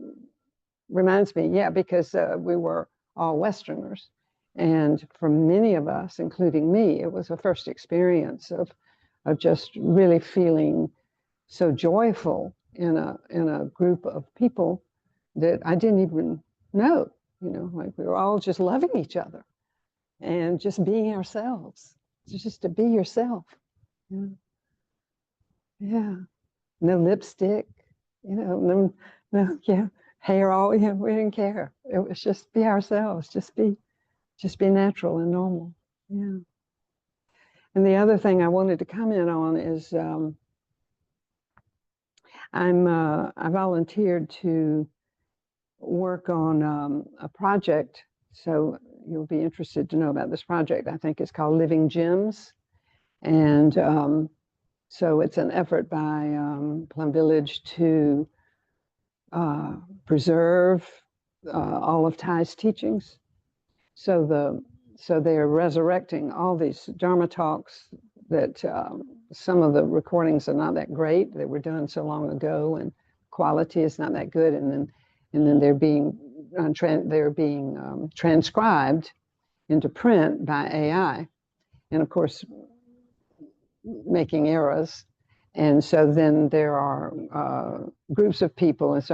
reminds me, because we were all Westerners. And for many of us, including me, it was a first experience of just really feeling so joyful in a group of people that I didn't even know, like we were all just loving each other and just being ourselves, just to be yourself. Yeah. No lipstick, no, hair all, we didn't care. It was just be ourselves, just be natural and normal. Yeah. And the other thing I wanted to comment on is I volunteered to work on a project. So you'll be interested to know about this project. I think it's called Living Gems. And so it's an effort by Plum Village to preserve all of Thai's teachings. So they're resurrecting all these Dharma talks that some of the recordings are not that great. They were done so long ago, and quality is not that good. And then they're being transcribed into print by AI, and of course making errors. And so then there are groups of people. And so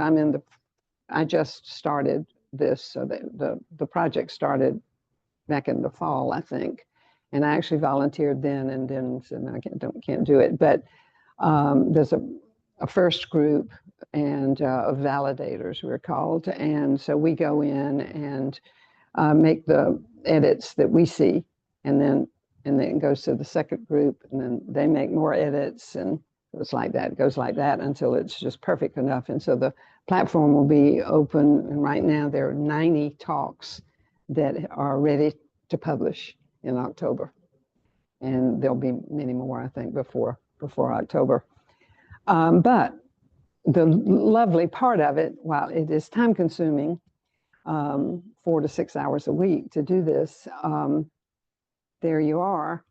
I just started this. So the project started back in the fall, I think. And I actually volunteered then and then said, no, I can't do it. But there's a first group and of validators, we're called. And so we go in and make the edits that we see. And then it goes to the second group, and then they make more edits, and it's like that. It goes like that until it's just perfect enough. And so the platform will be open. And right now there are 90 talks that are ready to publish in October. And there'll be many more, I think, before October. But the lovely part of it, while it is time consuming, 4 to 6 hours a week to do this, there you are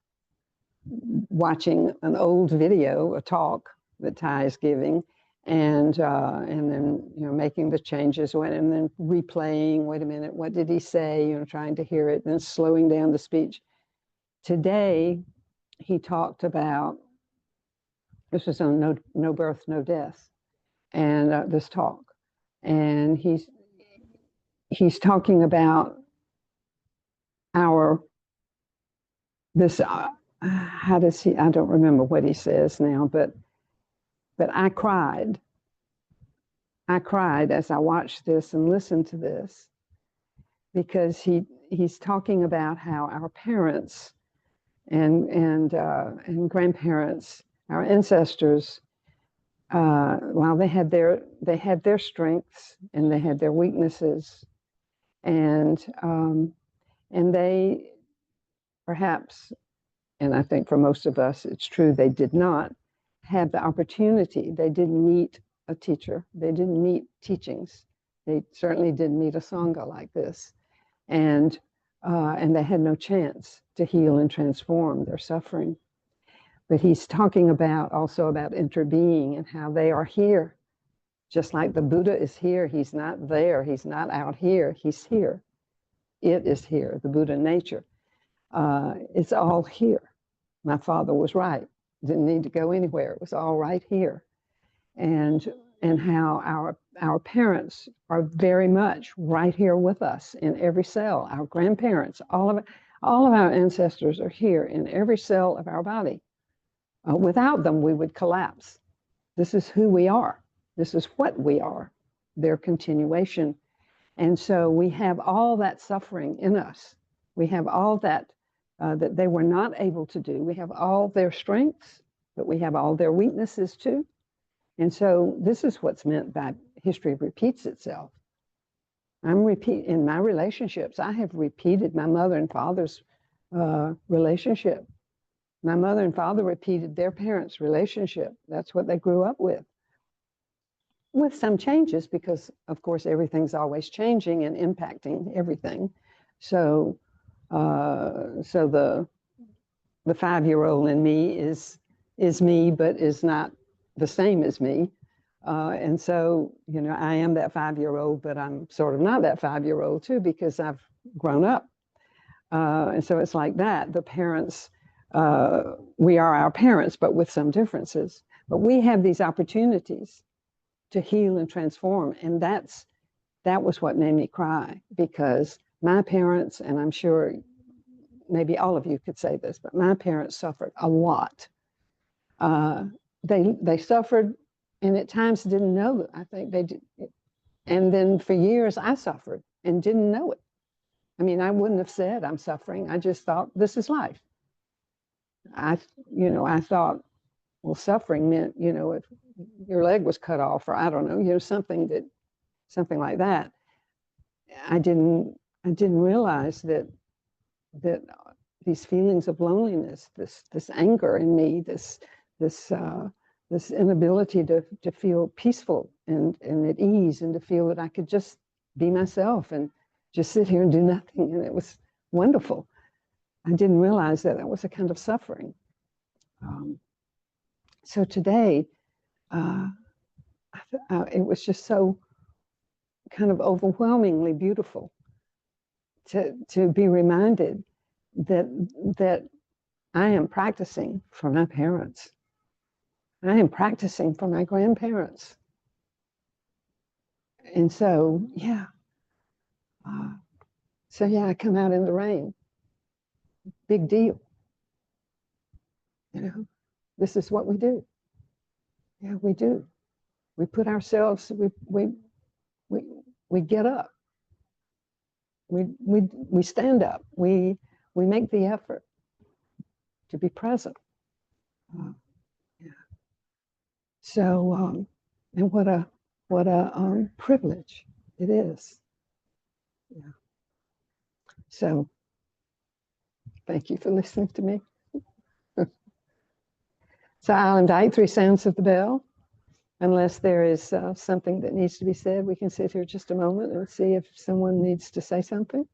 watching an old video, a talk that Ty is giving, and then making the changes, and then replaying. Wait a minute, what did he say? Trying to hear it, then slowing down the speech. Today, he talked about, this was on no birth, no death, and this talk, and he's talking about how does he, I don't remember what he says now, but I cried as I watched this and listened to this, because he's talking about how our parents and grandparents, our ancestors, while they had their strengths and they had their weaknesses, and they perhaps, and I think for most of us it's true, they did not have the opportunity. They didn't meet a teacher. They didn't meet teachings. They certainly didn't meet a sangha like this, and they had no chance to heal and transform their suffering. But he's talking also about interbeing and how they are here. Just like the Buddha is here, he's not there, he's not out here, he's here. It is here, the Buddha nature. It's all here. My father was right. Didn't need to go anywhere. It was all right here. And how our parents are very much right here with us in every cell. Our grandparents, all of our ancestors are here in every cell of our body. Without them, we would collapse. This is who we are. This is what we are, their continuation. And so we have all that suffering in us. We have all that that they were not able to do. We have all their strengths, but we have all their weaknesses too. And so this is what's meant by history repeats itself. In my relationships, I have repeated my mother and father's relationship. My mother and father repeated their parents' relationship. That's what they grew up with some changes, because of course everything's always changing and impacting everything. So the 5-year-old in me is me, but is not the same as me. And so, I am that 5-year-old, but I'm sort of not that 5-year-old too, because I've grown up. And so it's like that. The parents, we are our parents, but with some differences. But we have these opportunities to heal and transform. And that was what made me cry, because my parents, and I'm sure maybe all of you could say this, but my parents suffered a lot. They suffered, and at times didn't know it. I think they did. And then for years I suffered and didn't know it. I mean, I wouldn't have said I'm suffering. I just thought this is life. I thought, well, suffering meant, if your leg was cut off, or I don't know, something like that. I didn't realize that these feelings of loneliness, this anger in me, this inability to feel peaceful and at ease, and to feel that I could just be myself and just sit here and do nothing, and it was wonderful. I didn't realize that was a kind of suffering. So today, it was just so kind of overwhelmingly beautiful to be reminded that I am practicing for my parents. I am practicing for my grandparents. And so, yeah. So, yeah, I come out in the rain. Big deal. You know, this is what we do. Yeah, we do. We put ourselves, we get up. We stand up. We make the effort to be present. Yeah. So, and what a privilege it is. Yeah. So, thank you for listening to me. So I'll invite 3 sounds of the bell. Unless there is something that needs to be said, we can sit here just a moment and see if someone needs to say something.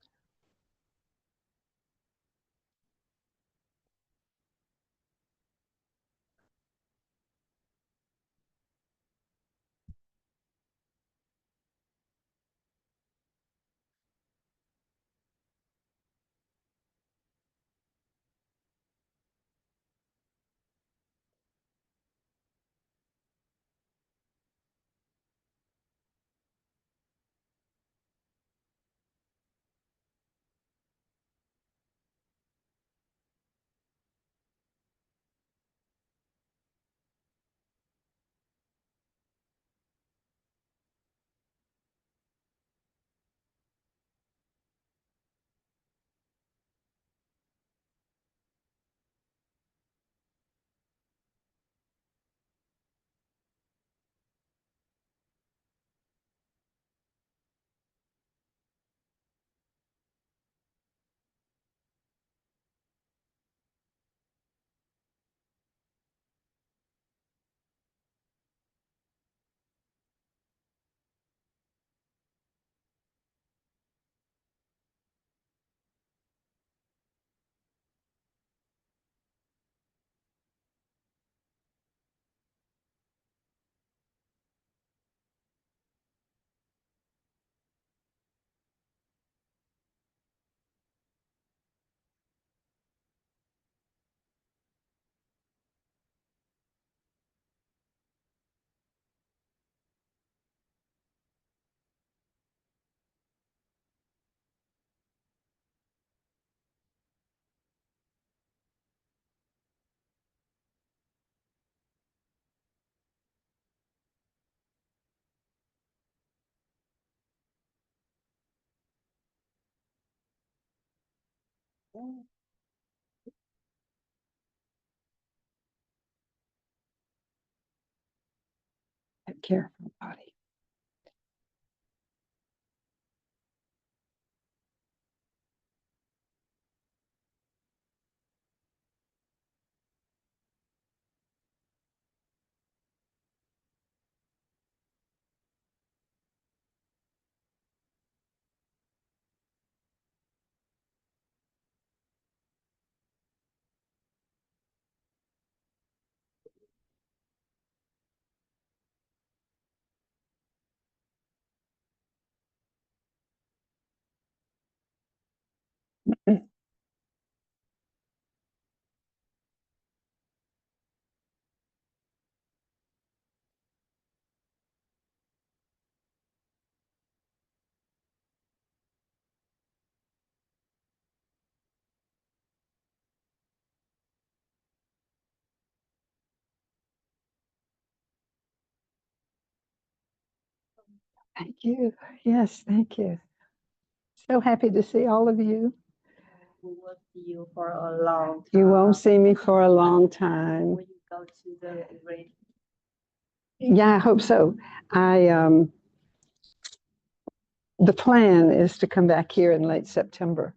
Take care of our body. Thank you. Yes, thank you. So happy to see all of you. We will see you for a long time. You won't see me for a long time. Will you go to the retreat? Yeah, I hope so. The plan is to come back here in late September.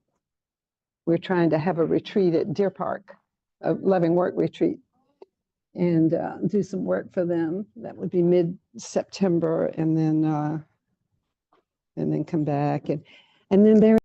We're trying to have a retreat at Deer Park, a loving work retreat, and do some work for them. That would be mid-September, and then come back, and then there.